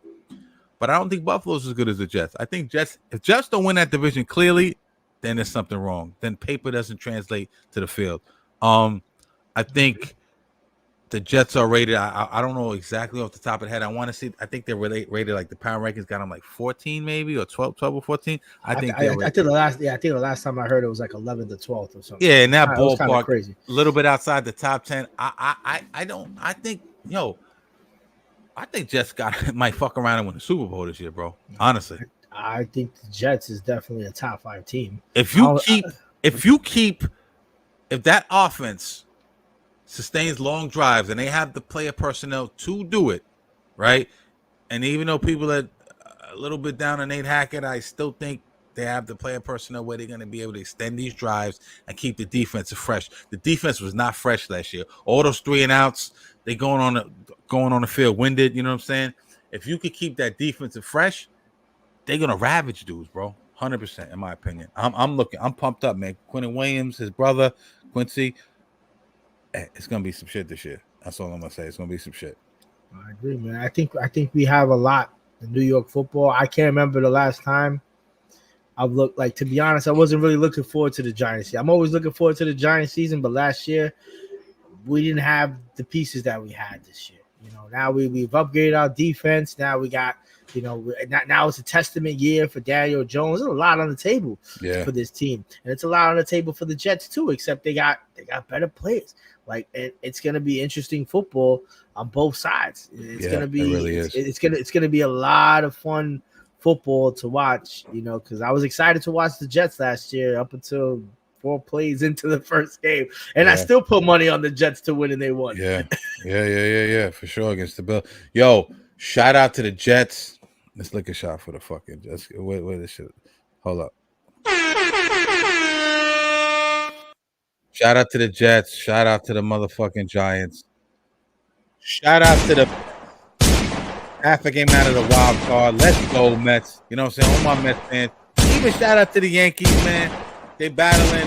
But I don't think Buffalo's as good as the Jets. I think if Jets don't win that division clearly, then there's something wrong. Then paper doesn't translate to the field. I think the Jets are rated. I don't know exactly off the top of the head. I want to see. I think they're rated like the power rankings got them 14 maybe, or 12 or 14. I think the last time I heard it was 11th to 12th or something. Yeah, in that ballpark, crazy. A little bit outside the top 10. I think Jets might fuck around and win the Super Bowl this year, bro. Honestly, I think the Jets is definitely a top 5 team. If that offense sustains long drives and they have the player personnel to do it, right? And even though people are a little bit down on Nate Hackett, I still think they have the player personnel where they're going to be able to extend these drives and keep the defense fresh. The defense was not fresh last year. All those 3 and outs, they going on the field winded. You know what I'm saying? If you could keep that defense fresh, they're gonna ravage dudes, bro. 100%, in my opinion. I'm pumped up, man. Quentin Williams, his brother Quincy. It's gonna be some shit this year. That's all I'm gonna say. It's gonna be some shit. I agree, man. I think we have a lot in New York football. I can't remember the last time to be honest, I wasn't really looking forward to the Giants. I'm always looking forward to the Giants season, but last year we didn't have the pieces that we had this year. Now we've upgraded our defense. Now we got, now it's a testament year for Daniel Jones. There's a lot on the table for this team, and it's a lot on the table for the Jets too. Except they got better players. Like it's gonna be interesting football on both sides. It's gonna be it really is. It's gonna be a lot of fun football to watch. Because I was excited to watch the Jets last year up until 4 plays into the first game, and I still put money on the Jets to win, and they won. Yeah, for sure against the Bills. Yo, shout out to the Jets. Let's lick a shot for the fucking Jets. Wait, this shit. Hold up. Shout out to the Jets. Shout out to the motherfucking Giants. Shout out to the half a game out of the wild card. Let's go, Mets. You know what I'm saying? All my Mets fans. Even shout out to the Yankees, man. They battling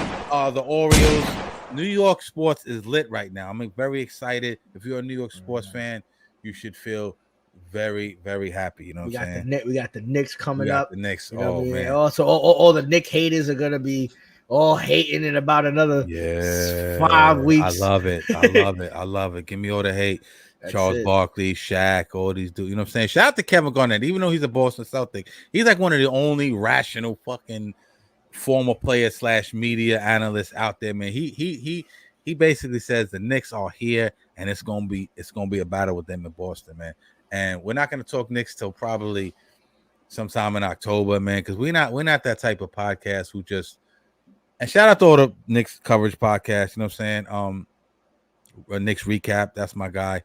the Orioles. New York sports is lit right now. I'm very excited. If you're a New York sports fan, you should feel very, very happy. You know what I'm saying? We got the Knicks coming up. The Knicks. Man. Also, all the Knick haters are gonna be all hating in about another 5 weeks. I love it. Give me all the hate. Charles Barkley, Shaq, all these dudes. You know what I'm saying? Shout out to Kevin Garnett. Even though he's a Boston Celtic, he's like one of the only rational fucking former player / media analyst out there, man. He basically says the Knicks are here and it's gonna be a battle with them in Boston, man. And we're not gonna talk Knicks till probably sometime in October, man, because we're not that type of podcast who just. And shout out to all the Knicks coverage podcast. You know what I'm saying? Knicks recap. That's my guy,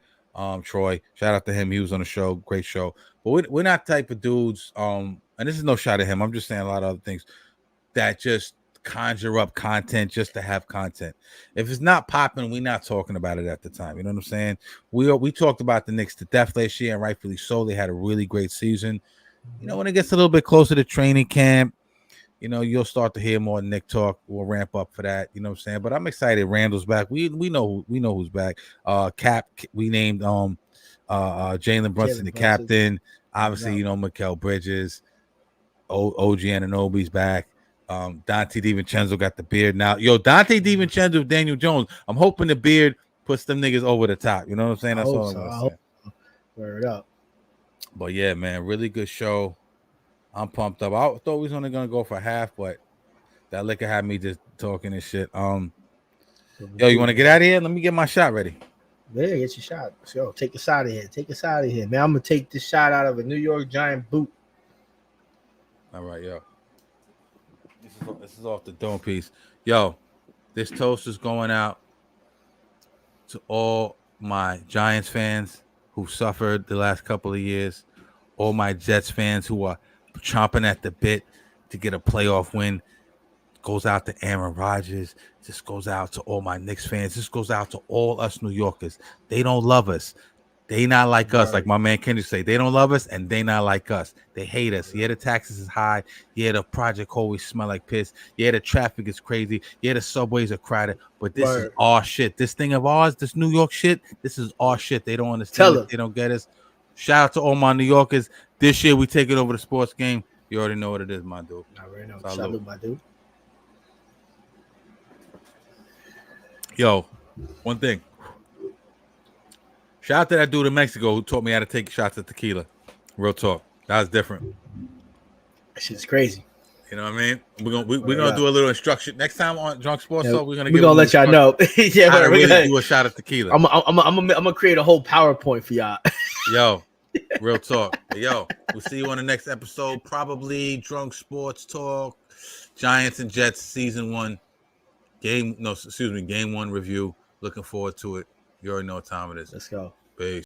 Troy. Shout out to him. He was on the show. Great show. But we're not type of dudes. And this is no shot at him. I'm just saying a lot of other things that just conjure up content just to have content. If it's not popping, we're not talking about it at the time. You know what I'm saying? We talked about the Knicks to death last year, and rightfully so. They had a really great season. When it gets a little bit closer to training camp, you'll start to hear more Knick talk. We'll ramp up for that. You know what I'm saying? But I'm excited. Randall's back. We know who's back. Cap. We named Jalen Brunson the captain. Obviously, Mikal Bridges. OG Anunoby's back. Dante DiVincenzo got the beard now. Yo, Dante DiVincenzo with Daniel Jones. I'm hoping the beard puts them niggas over the top. You know what I'm saying? That's all I'm gonna say. Word up. But yeah, man, really good show. I'm pumped up. I thought we was only gonna go for half, but that liquor had me just talking and shit. Yo, you want to get out of here? Let me get my shot ready. Yeah, get your shot. Yo, take us out of here. Take us out of here, man. I'm gonna take this shot out of a New York Giant boot. All right, yo. This is off the dome piece. Yo, this toast is going out to all my Giants fans who suffered the last couple of years, all my Jets fans who are chomping at the bit to get a playoff win. Goes out to Aaron Rodgers. This goes out to all my Knicks fans. This goes out to all us New Yorkers. They don't love us. They not like us, like my man Kendrick say. They don't love us, and they not like us. They hate us. Yeah, the taxes is high. Yeah, the project always smell like piss. Yeah, the traffic is crazy. Yeah, the subways are crowded. But this is our shit. This thing of ours, this New York shit, this is our shit. They don't understand it. They don't get us. Shout out to all my New Yorkers. This year, we take it over the sports game. You already know what it is, my dude. I already know. Salute, my dude. Yo, one thing. Shout out to that dude in Mexico who taught me how to take shots of tequila. Real talk. That was different. That shit's crazy. You know what I mean? We're gonna do a little instruction next time on Drunk Sports Talk. We're gonna let y'all know. Yeah, how to really do a shot of tequila. I'm gonna create a whole PowerPoint for y'all. Yo, real talk. Yo, we'll see you on the next episode. Probably Drunk Sports Talk, Giants and Jets season 1. Game 1 review. Looking forward to it. You already know what time it is. Let's go. Peace.